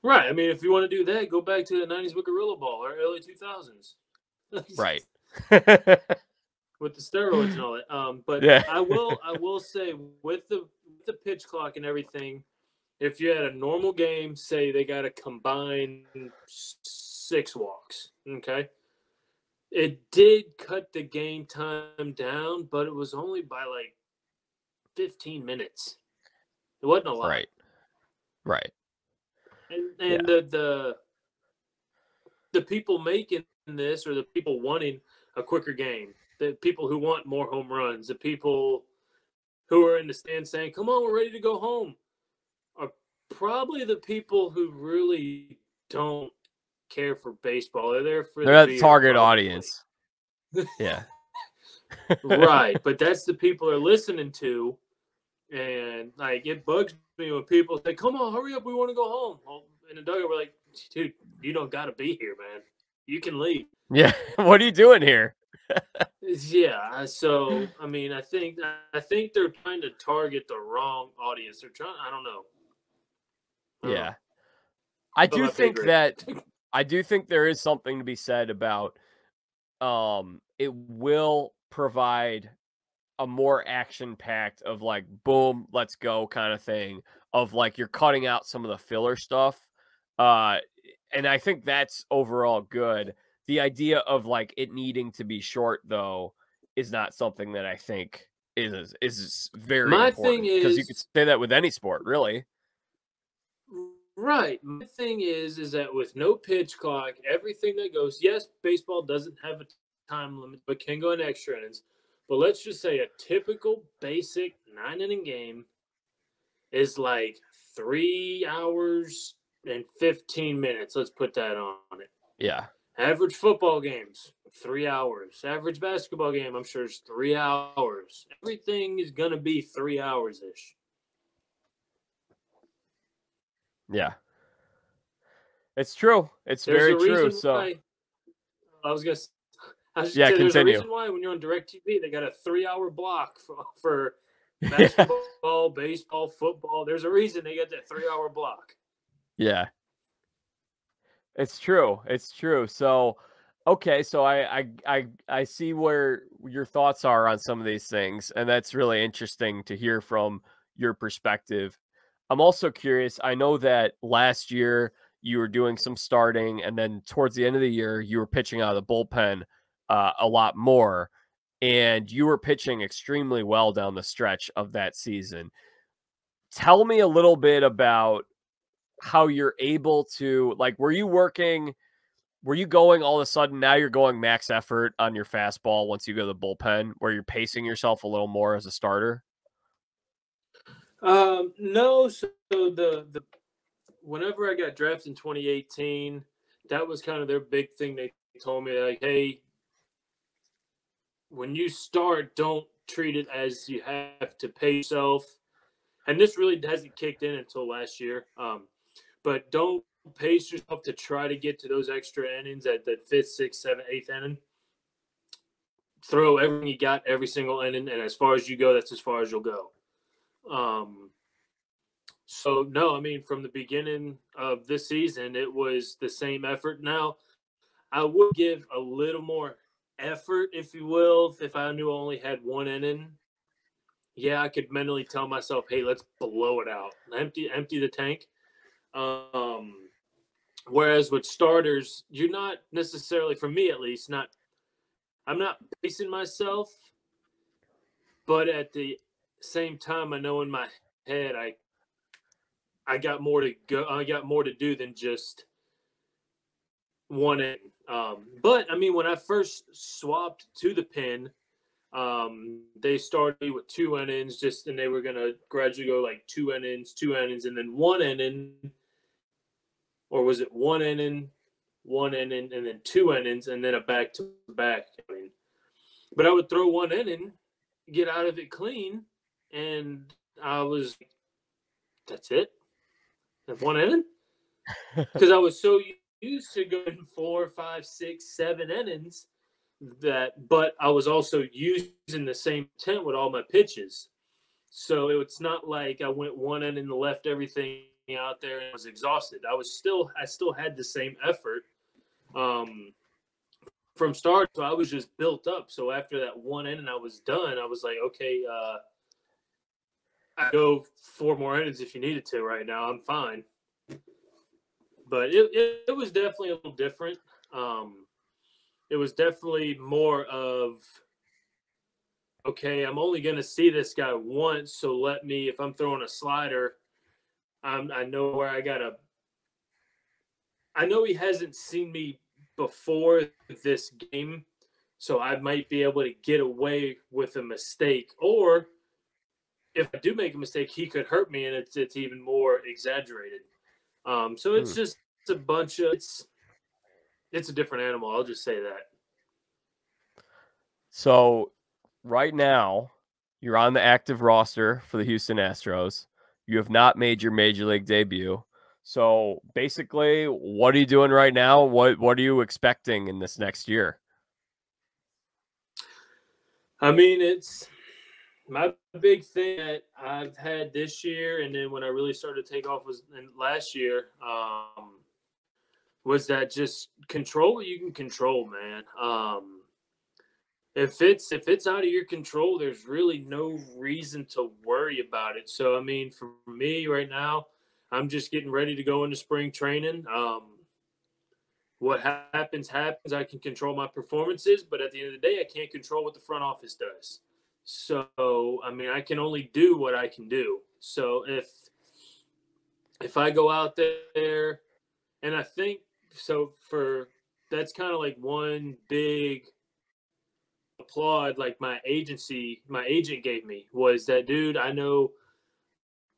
Right. I mean, if you want to do that, go back to the 90s with Gorilla Ball or early 2000s. Right. With the steroids and all that. But yeah. I will say, with the pitch clock and everything, if you had a normal game, say they got to combine 6 walks, okay? It did cut the game time down, but it was only by like 15 minutes. It wasn't a lot. Right. And the people making this, or the people wanting a quicker game, the people who want more home runs, the people who are in the stand saying, "Come on, we're ready to go home," are probably the people who really don't care for baseball. They're there for the target audience. Yeah. Right. But that's the people they're listening to. And like, it bugs me when people say, "Come on, hurry up, we want to go home." Well, in the dugout, we're like, "Dude, you don't got to be here, man. You can leave." Yeah. What are you doing here? Yeah. So, I mean, I think they're trying to target the wrong audience. They're trying. I don't know. Yeah. I do think there is something to be said about, it will provide a more action-packed of like, boom, let's go kind of thing of like you're cutting out some of the filler stuff. Uh, and I think that's overall good. The idea of like it needing to be short though is not something that I think is very My thing important because you could is say that with any sport, really. right. My thing is that with no pitch clock, everything that goes. Yes, baseball doesn't have a time limit, but can go in extra innings. But let's just say a typical basic 9 inning game is like 3 hours and 15 minutes. Let's put that on it. Yeah. Average football games, 3 hours. Average basketball game, I'm sure, is 3 hours. Everything is going to be 3 hours ish. Yeah. It's true. It's There's very a true. reason So, why I was going to I should yeah, say there's a continue. reason why when you're on DirecTV, they got a 3 hour block for Yeah. basketball, baseball, football. There's a reason they got that 3 hour block. Yeah. It's true. It's true. So, okay, so I see where your thoughts are on some of these things, and that's really interesting to hear from your perspective. I'm also curious. I know that last year you were doing some starting, and then towards the end of the year you were pitching out of the bullpen a lot more, and you were pitching extremely well down the stretch of that season. Tell me a little bit about how you're able to like. Were you going all of a sudden now you're going max effort on your fastball once you go to the bullpen where you're pacing yourself a little more as a starter? No. So the whenever I got drafted in 2018, that was kind of their big thing. They told me like, hey, when you start, don't treat it as you have to pay yourself. And this really hasn't kicked in until last year. But don't pace yourself to try to get to those extra innings at that fifth, sixth, seventh, eighth inning. Throw everything you got every single inning, and as far as you go, that's as far as you'll go. So no, I mean from the beginning of this season, it was the same effort. Now I would give a little more effort, if you will, if I knew I only had 1 inning. Yeah, I could mentally tell myself, "Hey, let's blow it out, empty the tank." Um, Whereas with starters, you're not necessarily, for me at least, not. I'm not pacing myself, but at the same time, I know in my head I got more to go. I got more to do than just 1 inning. But I mean, when I first swapped to the pen, they started with 2 innings, and they were gonna gradually go like 2 innings, and then 1 inning, or was it 1 inning, 1 inning, and then 2 innings, and then a back to back. I mean, but I would throw 1 inning, get out of it clean, and I was that's it. 1 inning, because I was so used to going 4, 5, 6, 7 innings but I was also using the same intent with all my pitches. So it's not like I went 1 inning and left everything out there and was exhausted. I still had the same effort from start. So I was just built up. So after that 1 inning, I was done. I was like, okay, I go 4 more innings if you needed to. Right now, I'm fine. But it was definitely a little different. It was definitely more of, okay, I'm only going to see this guy once, so let me, if I'm throwing a slider, I know where I know he hasn't seen me before this game, so I might be able to get away with a mistake. Or if I do make a mistake, he could hurt me, and it's even more exaggerated. So it's Hmm. just a bunch of it's a different animal. I'll just say that. So right now, you're on the active roster for the Houston Astros. You have not made your major league debut. So basically, what are you doing right now? What are you expecting in this next year? I mean, it's my big thing that I've had this year, and then when I really started to take off was last year. Was that just control what you can control, man. if it's out of your control, there's really no reason to worry about it. So I mean, for me right now, I'm just getting ready to go into spring training. What happens happens. I can control my performances, but at the end of the day, I can't control what the front office does. So I mean, I can only do what I can do. So if I go out there, and I think so for that's kind of like one big applaud like my agent gave me was that, dude, I know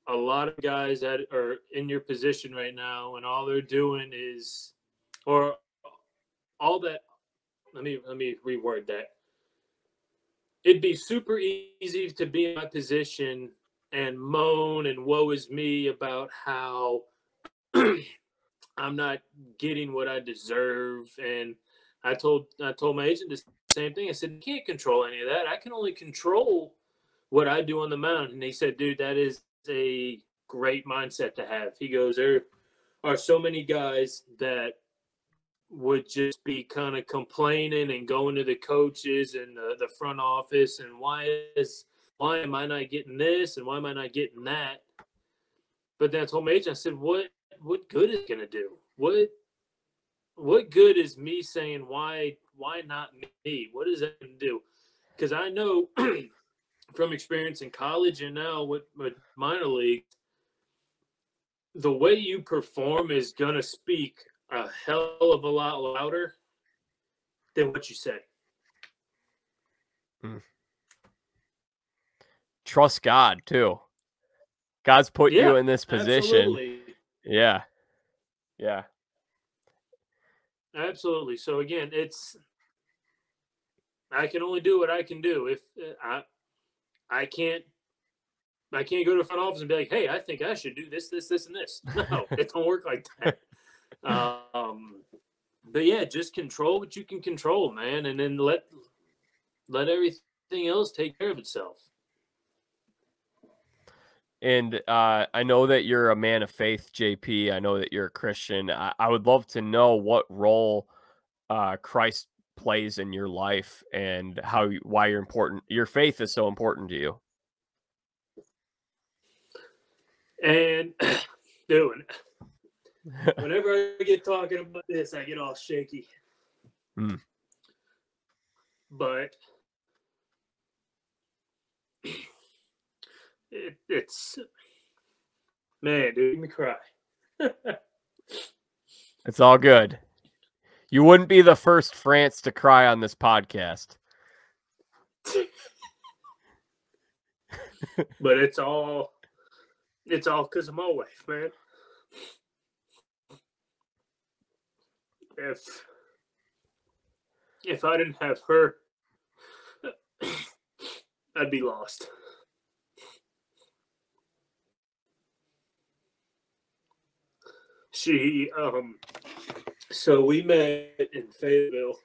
a lot of guys that are in your position right now and all they're doing is or all that let me reword that. It'd be super easy to be in my position and moan and woe is me about how I'm not getting what I deserve. And I told my agent the same thing. I said, I can't control any of that. I can only control what I do on the mound. And he said, dude, that is a great mindset to have. He goes, there are so many guys that would just be kind of complaining and going to the coaches and the front office and why am I not getting this and why am I not getting that? But then I told my agent, I said, what good is it gonna do? What good is me saying why not me? What does that do? Because I know from experience in college and now with minor league, the way you perform is gonna speak a hell of a lot louder than what you say. Trust God too. God's put you Yeah, in this position. absolutely. Yeah. Absolutely. So again, I can only do what I can do. If I can't go to the front office and be like, hey, I think I should do this, and this. No, it don't work like that. But yeah, just control what you can control, man, and then let everything else take care of itself. And I know that you're a man of faith, JP. I know that you're a Christian. I would love to know what role Christ plays in your life and why your faith is so important to you. And dude, whenever I get talking about this, I get all shaky. But it's man, dude, make me cry. It's all good. You wouldn't be the first France to cry on this podcast. But it's all because of my wife, man. If I didn't have her, I'd be lost. She so we met in Fayetteville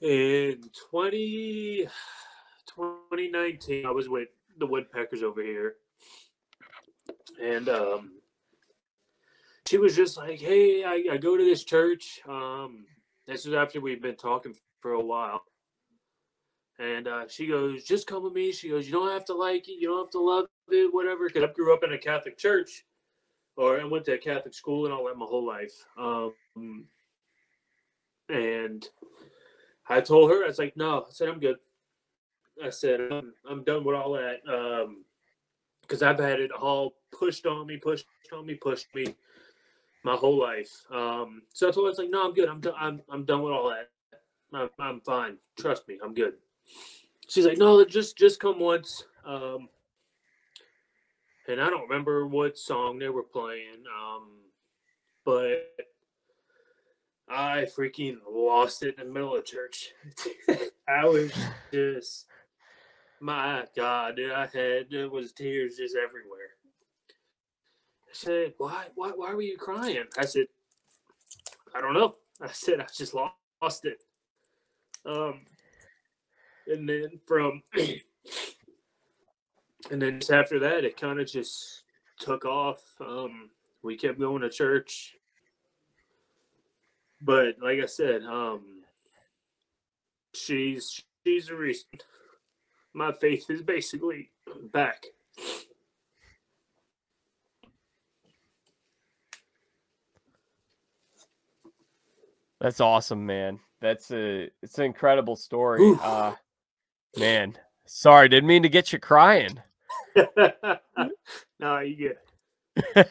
in 2019. I was with the Woodpeckers over here, and she was just like, hey, I go to this church. This was after we'd been talking for a while. And she goes, just come with me. She goes, you don't have to like it. You don't have to love it, whatever. Because I grew up in a Catholic church, or I went to a Catholic school and all that my whole life. And I told her, I was like, no. I said, I'm good. I said, I'm done with all that. Because I've had it all pushed on me my whole life. So I told her, I was like, no, I'm good. I'm done with all that. I'm fine. Trust me, I'm good. She's like, no, just come once. And I don't remember what song they were playing. But I freaking lost it in the middle of church. I was just, my God, dude, there was tears just everywhere. I said, why were you crying? I said, I don't know. I said, I just lost it. And then and then just after that, it kind of just took off. We kept going to church. But like I said, she's the reason. My faith is basically back. That's awesome, man. It's an incredible story. Man, sorry, didn't mean to get you crying. No, you good.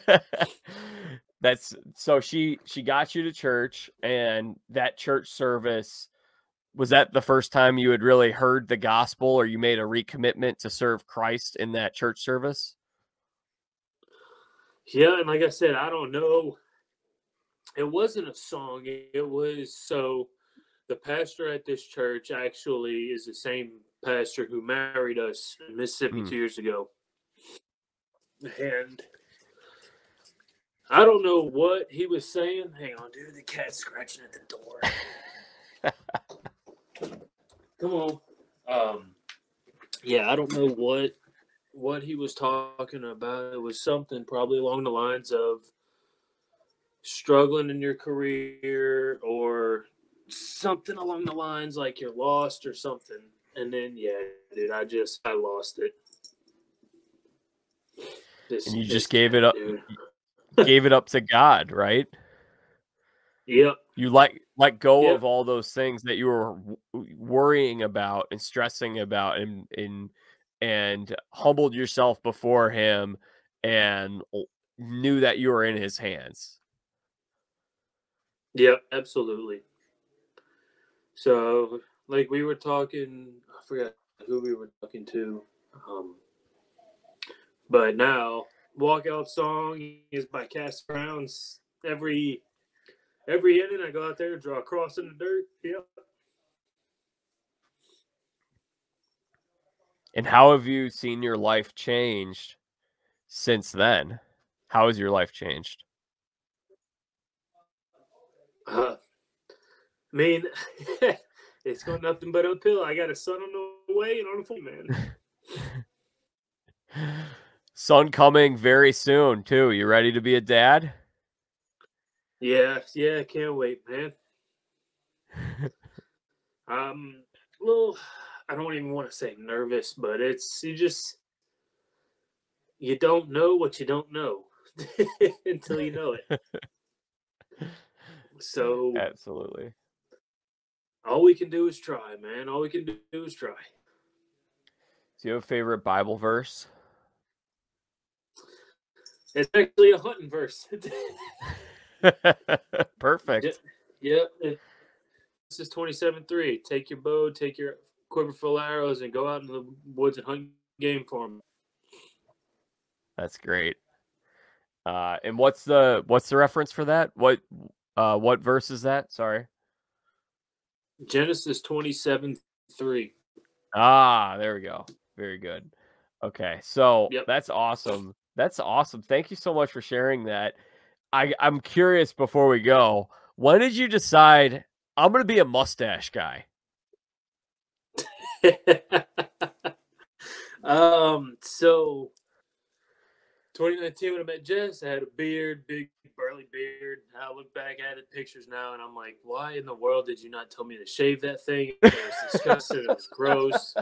That's so she got you to church, and that church service, was that the first time you had really heard the gospel, or you made a recommitment to serve Christ in that church service? Yeah, and like I said, I don't know. It wasn't a song. It was so the pastor at this church actually is the same pastor who married us in Mississippi 2 years ago. And I don't know what he was saying. Hang on, dude. The cat's scratching at the door. Come on. Yeah, I don't know what he was talking about. It was something probably along the lines of struggling in your career or something along the lines like you're lost or something. And then, yeah, dude, I lost it. And you just gave it up, to God, right? Yep. You let go of all those things that you were worrying about and stressing about, and humbled yourself before him, and knew that you were in his hands. Yep, absolutely. So, like, we were talking, I forgot who we were talking to, but now walkout song is by Cast Browns. Every inning I go out there, draw a cross in the dirt. Yep. And how have you seen your life changed since then? How has your life changed? I mean, it's going nothing but uphill. I got a son on the way and on the phone, man. Son coming very soon too. You ready to be a dad? Yeah, can't wait, man. Well, I don't even want to say nervous, but you don't know what you don't know until you know it. So absolutely, all we can do is try, man. All we can do is try. Do you have a favorite Bible verse? It's actually a hunting verse. Perfect. Yep. This is 27:3. Take your bow, take your quiver full of arrows, and go out into the woods and hunt game for them. That's great. And what's the reference for that? What verse is that? Sorry. Genesis 27:3. Ah, there we go. Very good. Okay, so Yep. That's awesome. That's awesome. Thank you so much for sharing that. I'm curious before we go, when did you decide I'm going to be a mustache guy? So 2019 when I met Jess, I had a beard, big burly beard. I look back at it, pictures now, and I'm like, why in the world did you not tell me to shave that thing? It was disgusting. It was gross.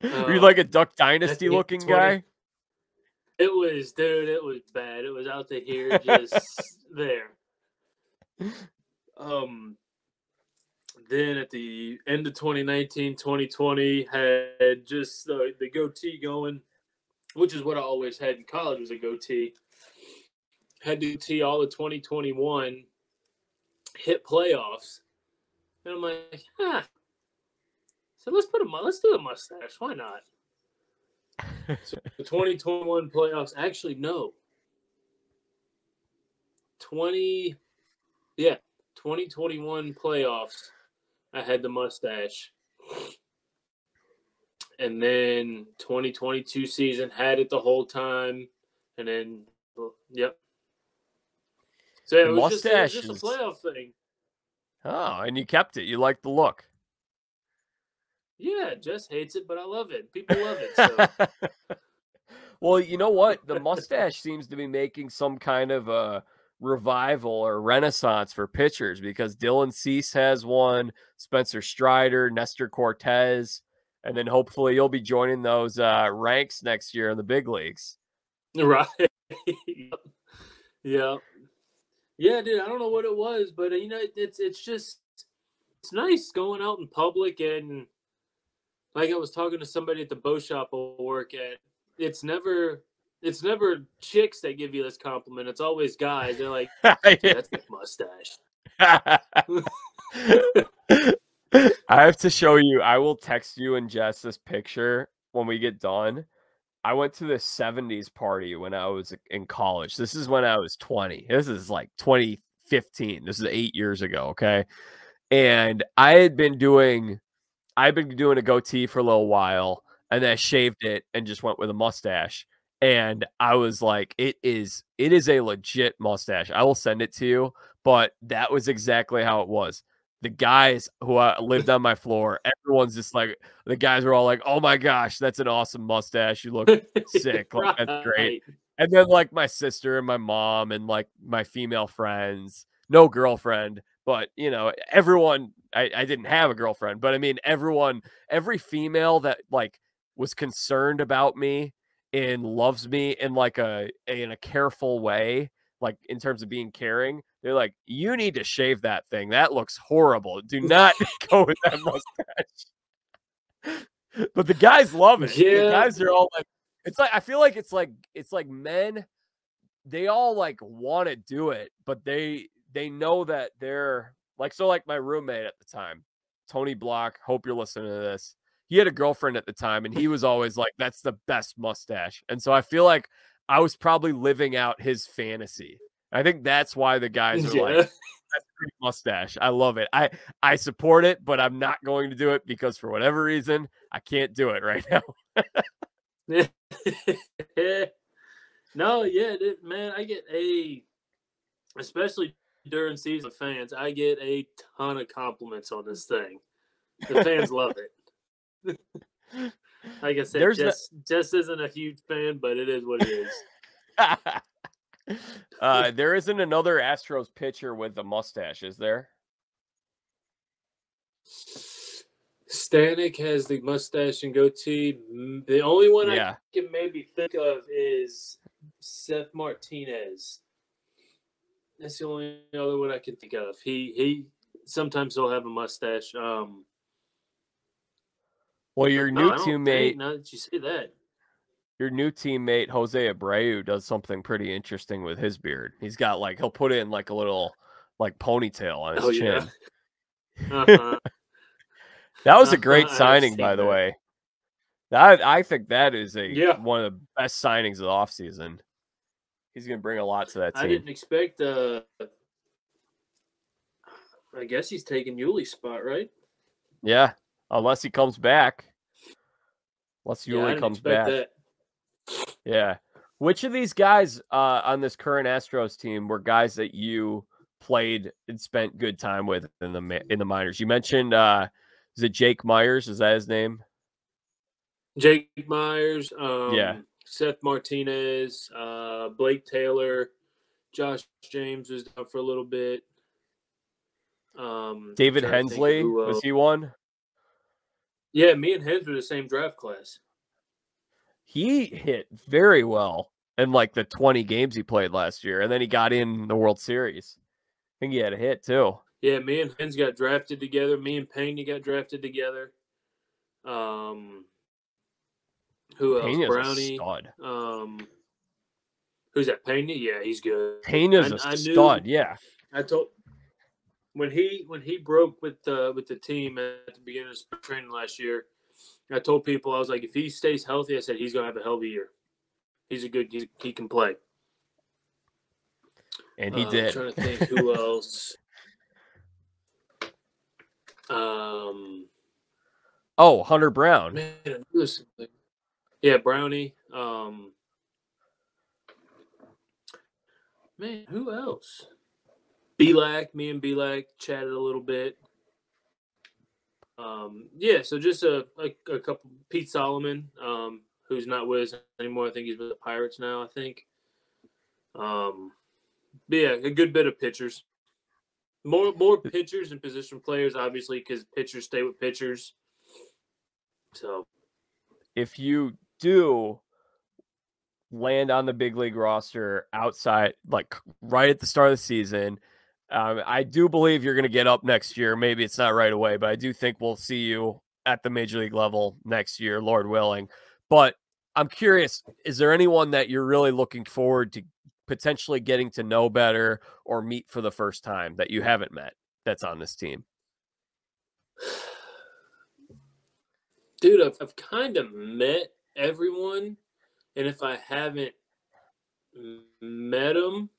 Were you like a Duck Dynasty looking guy? It was, dude, it was bad. It was out to here, just there. Then at the end of 2019, 2020, had just the goatee going, which is what I always had in college, was a goatee. Had the goatee all of 2021, hit playoffs, and I'm like, so let's do a mustache. Why not? So the 2021 playoffs, actually no. 2021 playoffs, I had the mustache. And then 2022 season, had it the whole time. And then, yep. So yeah, it was just a playoff thing. Oh, and you kept it. You like the look. Yeah, Jess hates it, but I love it. People love it. So. Well, you know what? The mustache seems to be making some kind of a revival or renaissance for pitchers because Dylan Cease has one, Spencer Strider, Nestor Cortez, and then hopefully you'll be joining those ranks next year in the big leagues. Right. Yeah. Yeah, dude, I don't know what it was, but it's just it's nice going out in public, and like I was talking to somebody at the bow shop I work at. It's never chicks that give you this compliment. It's always guys. They're like, dude, that's a good mustache. I have to show you. I will text you and Jess this picture when we get done. I went to the 70s party when I was in college. This is when I was 20. This is like 2015. This is 8 years ago, okay? And I've been doing a goatee for a little while, and then I shaved it and just went with a mustache. And I was like, it is a legit mustache. I will send it to you, but that was exactly how it was. The guys who lived on my floor, everyone's just like, the guys were all like, oh my gosh, that's an awesome mustache. You look sick. Like, that's great. And then like my sister and my mom and like my female friends, no girlfriend, but everyone, I didn't have a girlfriend, but I mean, every female that like was concerned about me and loves me in like in a careful way, like in terms of being caring, they're like, you need to shave that thing. That looks horrible. Do not go with that mustache. But the guys love it. Yeah. The guys are all like, it's like, I feel like it's like men, they all like want to do it, but they know that they're like, so like my roommate at the time, Tony Block, hope you're listening to this. He had a girlfriend at the time, and he was always like, that's the best mustache. And so I feel like I was probably living out his fantasy. I think that's why the guys are like, that's a great mustache. I love it. I support it, but I'm not going to do it because for whatever reason, I can't do it right now. No, yeah, man, I get especially during season fans, I get a ton of compliments on this thing. The fans love it. Like I said, Jess isn't a huge fan, but it is what it is. There isn't another Astros pitcher with a mustache, is there? Stanek has the mustache and goatee. The only one Yeah. I can maybe think of is Seth Martinez. That's the only other one I can think of. He sometimes he'll have a mustache. Well, your new teammate. Now that you say that, your new teammate Jose Abreu does something pretty interesting with his beard. He's got like, he'll put in like a little like ponytail on his chin. Yeah. That was a great signing, by the way. I think that is one of the best signings of the offseason. He's going to bring a lot to that team. I didn't expect. I guess he's taking Yuli's spot, right? Yeah, unless he comes back. Unless Yuli comes back. That. Yeah. Which of these guys on this current Astros team were guys that you played and spent good time with in the minors? You mentioned, is it Jake Myers? Is that his name? Jake Myers. Yeah. Seth Martinez, Blake Taylor, Josh James was down for a little bit. David Hensley, was he one? Yeah, me and Hens were the same draft class. He hit very well in like the 20 games he played last year, and then he got in the World Series. I think he had a hit too. Yeah, me and Hens got drafted together. Me and Pena got drafted together. Who else? Pena's Brownie. A stud. Who's that? Pena? Yeah, he's good. Pena's a stud. Yeah. I told when he broke with the team at the beginning of spring training last year. I told people, I was like, if he stays healthy, I said he's gonna have a hell of a year. He can play. And he did. I'm trying to think who else. Hunter Brown. Man, yeah, Brownie. Man, who else? Belak. Me and Belak chatted a little bit. Yeah, so just a couple. Pete Solomon, who's not with us anymore. I think he's with the Pirates now. I think. But yeah, a good bit of pitchers. More pitchers and position players, obviously, because pitchers stay with pitchers. So if you do land on the big league roster outside, like right at the start of the season, I do believe you're going to get up next year. Maybe it's not right away, but I do think we'll see you at the major league level next year, Lord willing. But I'm curious, is there anyone that you're really looking forward to potentially getting to know better or meet for the first time that you haven't met that's on this team? dude, I've kind of met everyone, and if I haven't met them,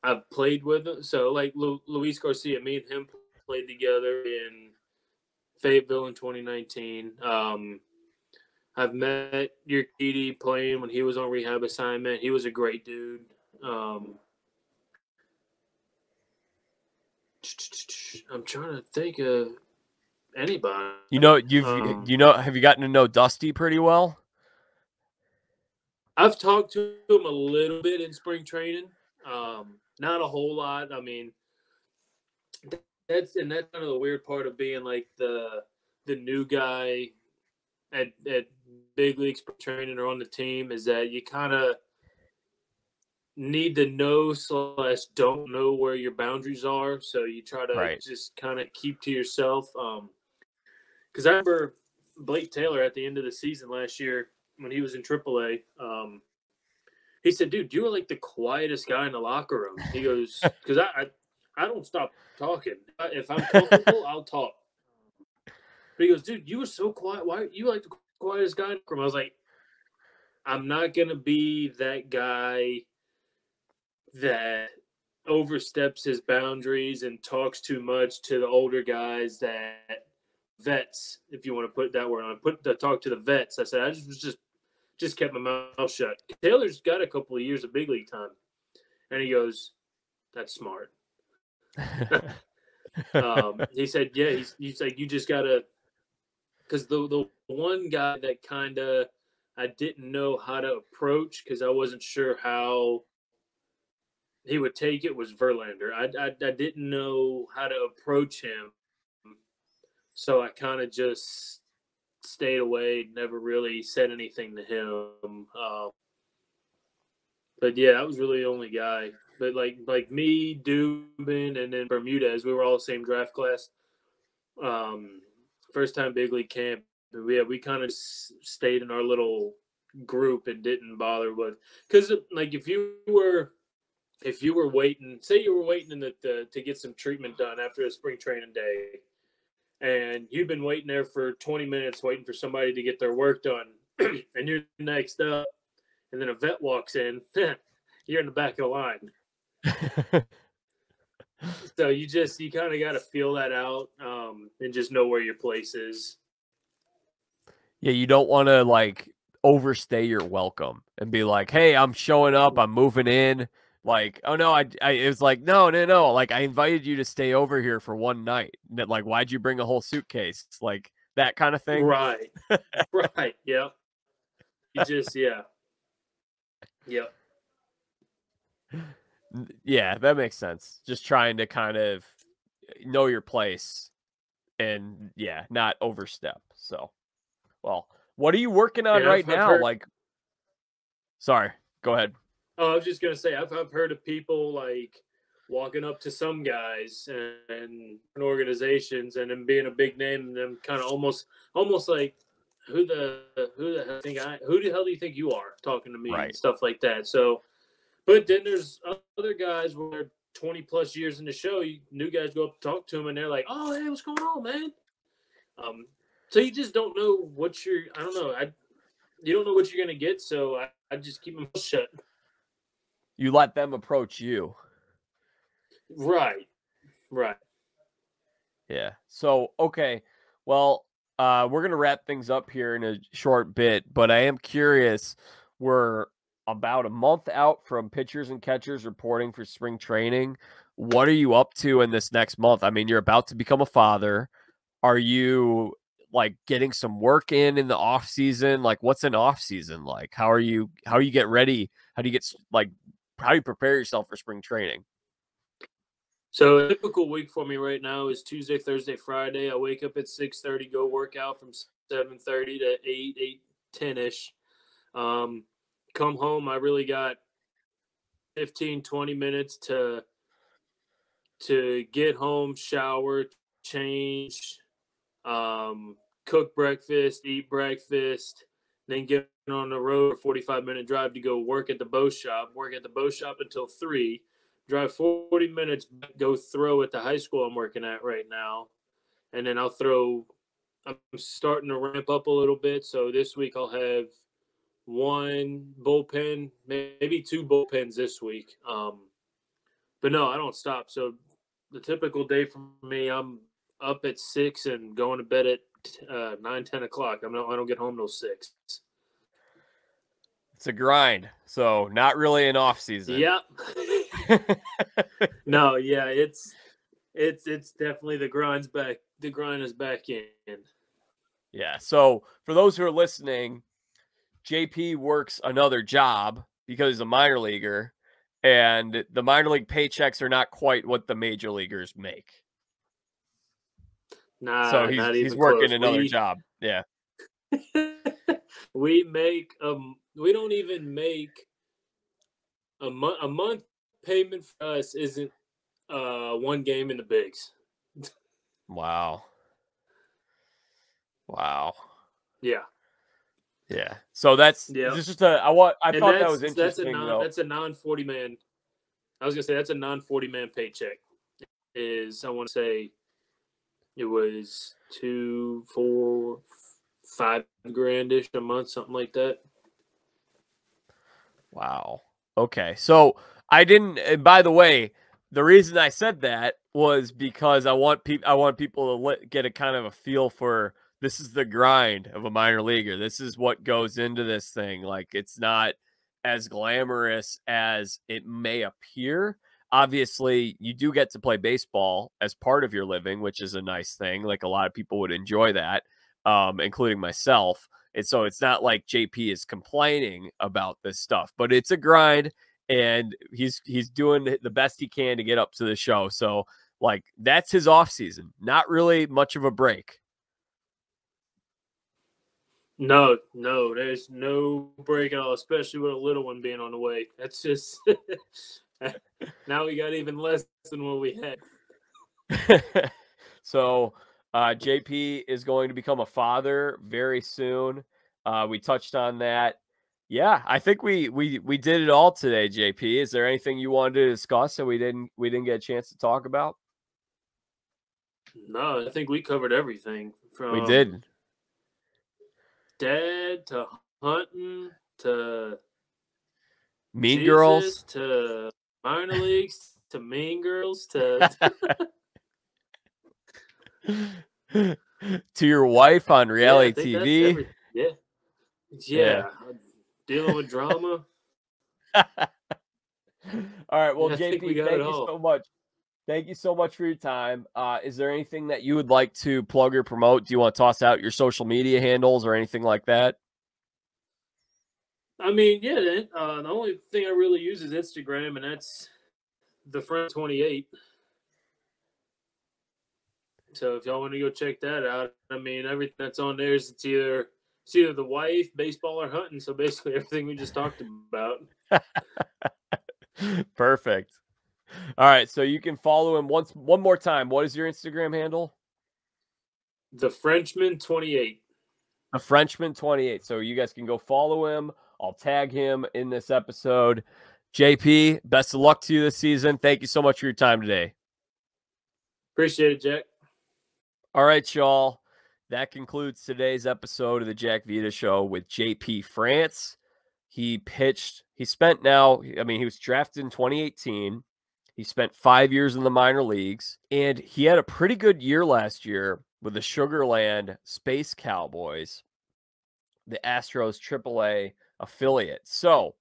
I've played with them. So, like Luis Garcia, me and him played together in Fayetteville in 2019. I've met Urquidy playing when he was on rehab assignment. He was a great dude. I'm trying to think of anybody. Have you gotten to know Dusty pretty well? I've talked to him a little bit in spring training. Not a whole lot. I mean, that's kind of the weird part of being like the new guy at big league spring training or on the team is that you kind of need to know / don't know where your boundaries are. So you try to just kind of keep to yourself. Because I remember Blake Taylor at the end of the season last year when he was in AAA. He said, "Dude, you were like the quietest guy in the locker room." He goes, "Because I don't stop talking. If I'm comfortable, I'll talk." But he goes, "Dude, you were so quiet. Why are you like the quietest guy in the locker room?" I was like, "I'm not gonna be that guy that oversteps his boundaries and talks too much to the older guys that vets, if you want to put that word on. Talk to the vets." I said, I just kept my mouth shut. Taylor's got a couple of years of big league time. And he goes, "That's smart." He said, "Yeah, he's like, you just got to," because the one guy that kind of I didn't know how to approach because I wasn't sure how he would take it was Verlander. I didn't know how to approach him. So I kind of just stayed away, never really said anything to him. But yeah, that was really the only guy. But like me, Dubin, and then Bermudez, we were all the same draft class. First time big league camp. We kind of stayed in our little group and didn't bother with, because like if you were waiting, say you were waiting to get some treatment done after a spring training day, and you've been waiting there for 20 minutes waiting for somebody to get their work done, and you're next up, and then a vet walks in, you're in the back of the line. So you kind of got to feel that out, and just know where your place is. Yeah, you don't want to like overstay your welcome and be like, "Hey, I'm showing up, I'm moving in." Like, "Oh no, it was like, no. Like, I invited you to stay over here for one night. Like, why'd you bring a whole suitcase?" Like that kind of thing. Right. Right. Yeah. You just, yeah. Yep. Yeah, that makes sense. Just trying to kind of know your place and not overstep. So, well, what are you working on And right now? heard, Like, sorry, go ahead. Oh, I was just gonna say, I've heard of people like walking up to some guys and organizations and them being a big name and them kind of almost like who the hell do you think you are talking to me and stuff like that. So, but then there's other guys where 20 plus years in the show, new guys go up and talk to them and they're like, "Oh, hey, what's going on, man?" So you just don't know what you're. I don't know. You don't know what you're gonna get. So I just keep my mouth shut. You let them approach you. Right. Right. Yeah. So, okay. Well, we're going to wrap things up here in a short bit, but I am curious. We're about a month out from pitchers and catchers reporting for spring training. What are you up to in this next month? I mean, you're about to become a father. Are you like getting some work in the off season? Like, what's an off season like? How you get ready? How do you get like prepare yourself for spring training? So a typical week for me right now is Tuesday, Thursday, Friday. I wake up at 6:30, go work out from 7:30 to 8:10ish. Come home. I really got 15, 20 minutes to get home, shower, change, cook breakfast, eat breakfast, then get on the road, a 45-minute drive to go work at the bow shop. Work at the bow shop until 3. Drive 40 minutes, go throw at the high school I'm working at right now, and then I'll throw. I'm starting to ramp up a little bit, so this week I'll have one bullpen, maybe two bullpens this week. But no, I don't stop. So the typical day for me, I'm up at 6 and going to bed at 9, 10 o'clock. I don't get home till 6. It's a grind, so not really an off season. Yep. No, yeah, it's definitely the grind's back. The grind is back in. Yeah. So for those who are listening, JP works another job because he's a minor leaguer, and the minor league paychecks are not quite what the major leaguers make. Nah, so not he's even working close. another job. Yeah. We make we don't even make a month payment for us isn't one game in the bigs. Wow. Yeah. Yeah. So that's just I thought that was interesting. That's a non-40 man. I was gonna say that's a non-40 man paycheck. I want to say it was 2, 4, 5 grand-ish a month, something like that. Wow. Okay. So I didn't. And by the way, the reason I said that was because I want people to get a kind of a feel for this is the grind of a minor leaguer. This is what goes into this thing. Like, it's not as glamorous as it may appear. Obviously, you do get to play baseball as part of your living, which is a nice thing. Like, a lot of people would enjoy that, including myself. And so it's not like JP is complaining about this stuff, but it's a grind, and he's doing the best he can to get up to the show. So, like, that's his off season. Not really much of a break. No, there's no break at all, especially with a little one being on the way. That's just now we got even less than what we had. So JP is going to become a father very soon. We touched on that. Yeah, I think we did it all today, JP. Is there anything you wanted to discuss that we didn't get a chance to talk about? No, I think we covered everything from We did. Dad to hunting to Mean Jesus, Girls to minor leagues to Mean Girls to to your wife on reality TV. Yeah. Dealing with drama. All right. Well, Yeah, JP, thank you so much. Thank you so much for your time. Is there anything that you would like to plug or promote? Do you want to toss out your social media handles or anything like that? I mean, yeah, the only thing I really use is Instagram, and that's the Friend 28. So if y'all want to go check that out, I mean, everything that's on there is it's either the wife, baseball, or hunting. So basically everything we just talked about. Perfect. All right, so you can follow him one more time. What is your Instagram handle? The Frenchman 28. The Frenchman 28. So you guys can go follow him. I'll tag him in this episode. JP, best of luck to you this season. Thank you so much for your time today. Appreciate it, Jack. All right, y'all. That concludes today's episode of the Jack Vita Show with JP France. He spent he was drafted in 2018. He spent 5 years in the minor leagues, and he had a pretty good year last year with the Sugarland Space Cowboys, the Astros AAA affiliate. So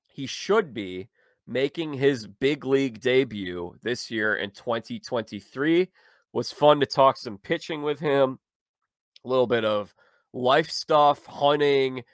he should be making his big league debut this year in 2023. Was fun to talk some pitching with him, a little bit of life stuff, hunting,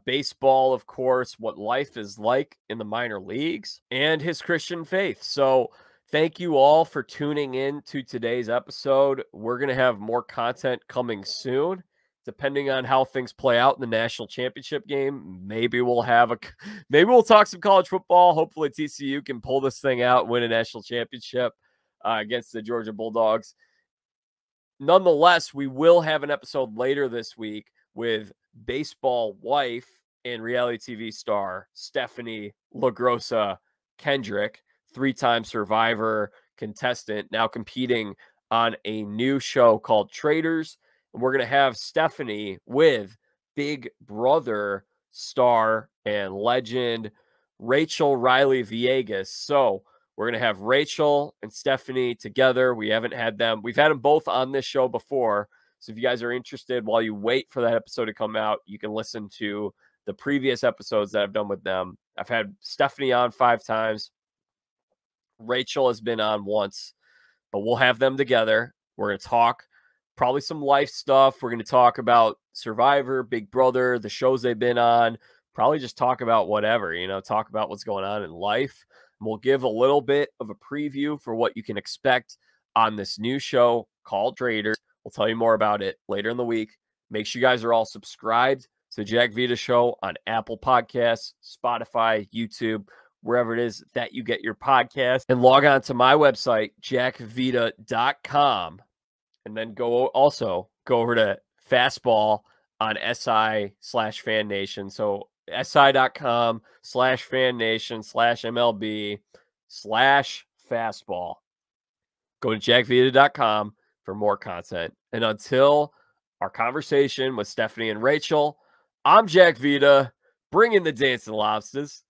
baseball, of course, what life is like in the minor leagues, and his Christian faith. So thank you all for tuning in to today's episode. We're going to have more content coming soon. Depending on how things play out in the national championship game, maybe we'll talk some college football. Hopefully TCU can pull this thing out, win a national championship against the Georgia Bulldogs. Nonetheless, we will have an episode later this week with baseball wife and reality TV star Stephanie LaGrossa Kendrick, 3-time Survivor contestant, now competing on a new show called Traders. And we're going to have Stephanie with Big Brother star and legend Rachel Riley Villegas. So we're going to have Rachel and Stephanie together. We've had them both on this show before. So if you guys are interested, while you wait for that episode to come out, you can listen to the previous episodes that I've done with them. I've had Stephanie on 5 times. Rachel has been on once, but we'll have them together. We're going to talk probably some life stuff. We're going to talk about Survivor, Big Brother, the shows they've been on, probably just talk about whatever, talk about what's going on in life. And we'll give a little bit of a preview for what you can expect on this new show called Traders. We'll tell you more about it later in the week. Make sure you guys are all subscribed to Jack Vita Show on Apple Podcasts, Spotify, YouTube, wherever it is that you get your podcast. And log on to my website, jackvita.com. And then go over to Fastball on SI/Fan Nation. So si.com/Fan Nation/MLB/Fastball. Go to jackvita.com for more content. And until our conversation with Stephanie and Rachel, I'm Jack Vita, bringing the dancing lobsters.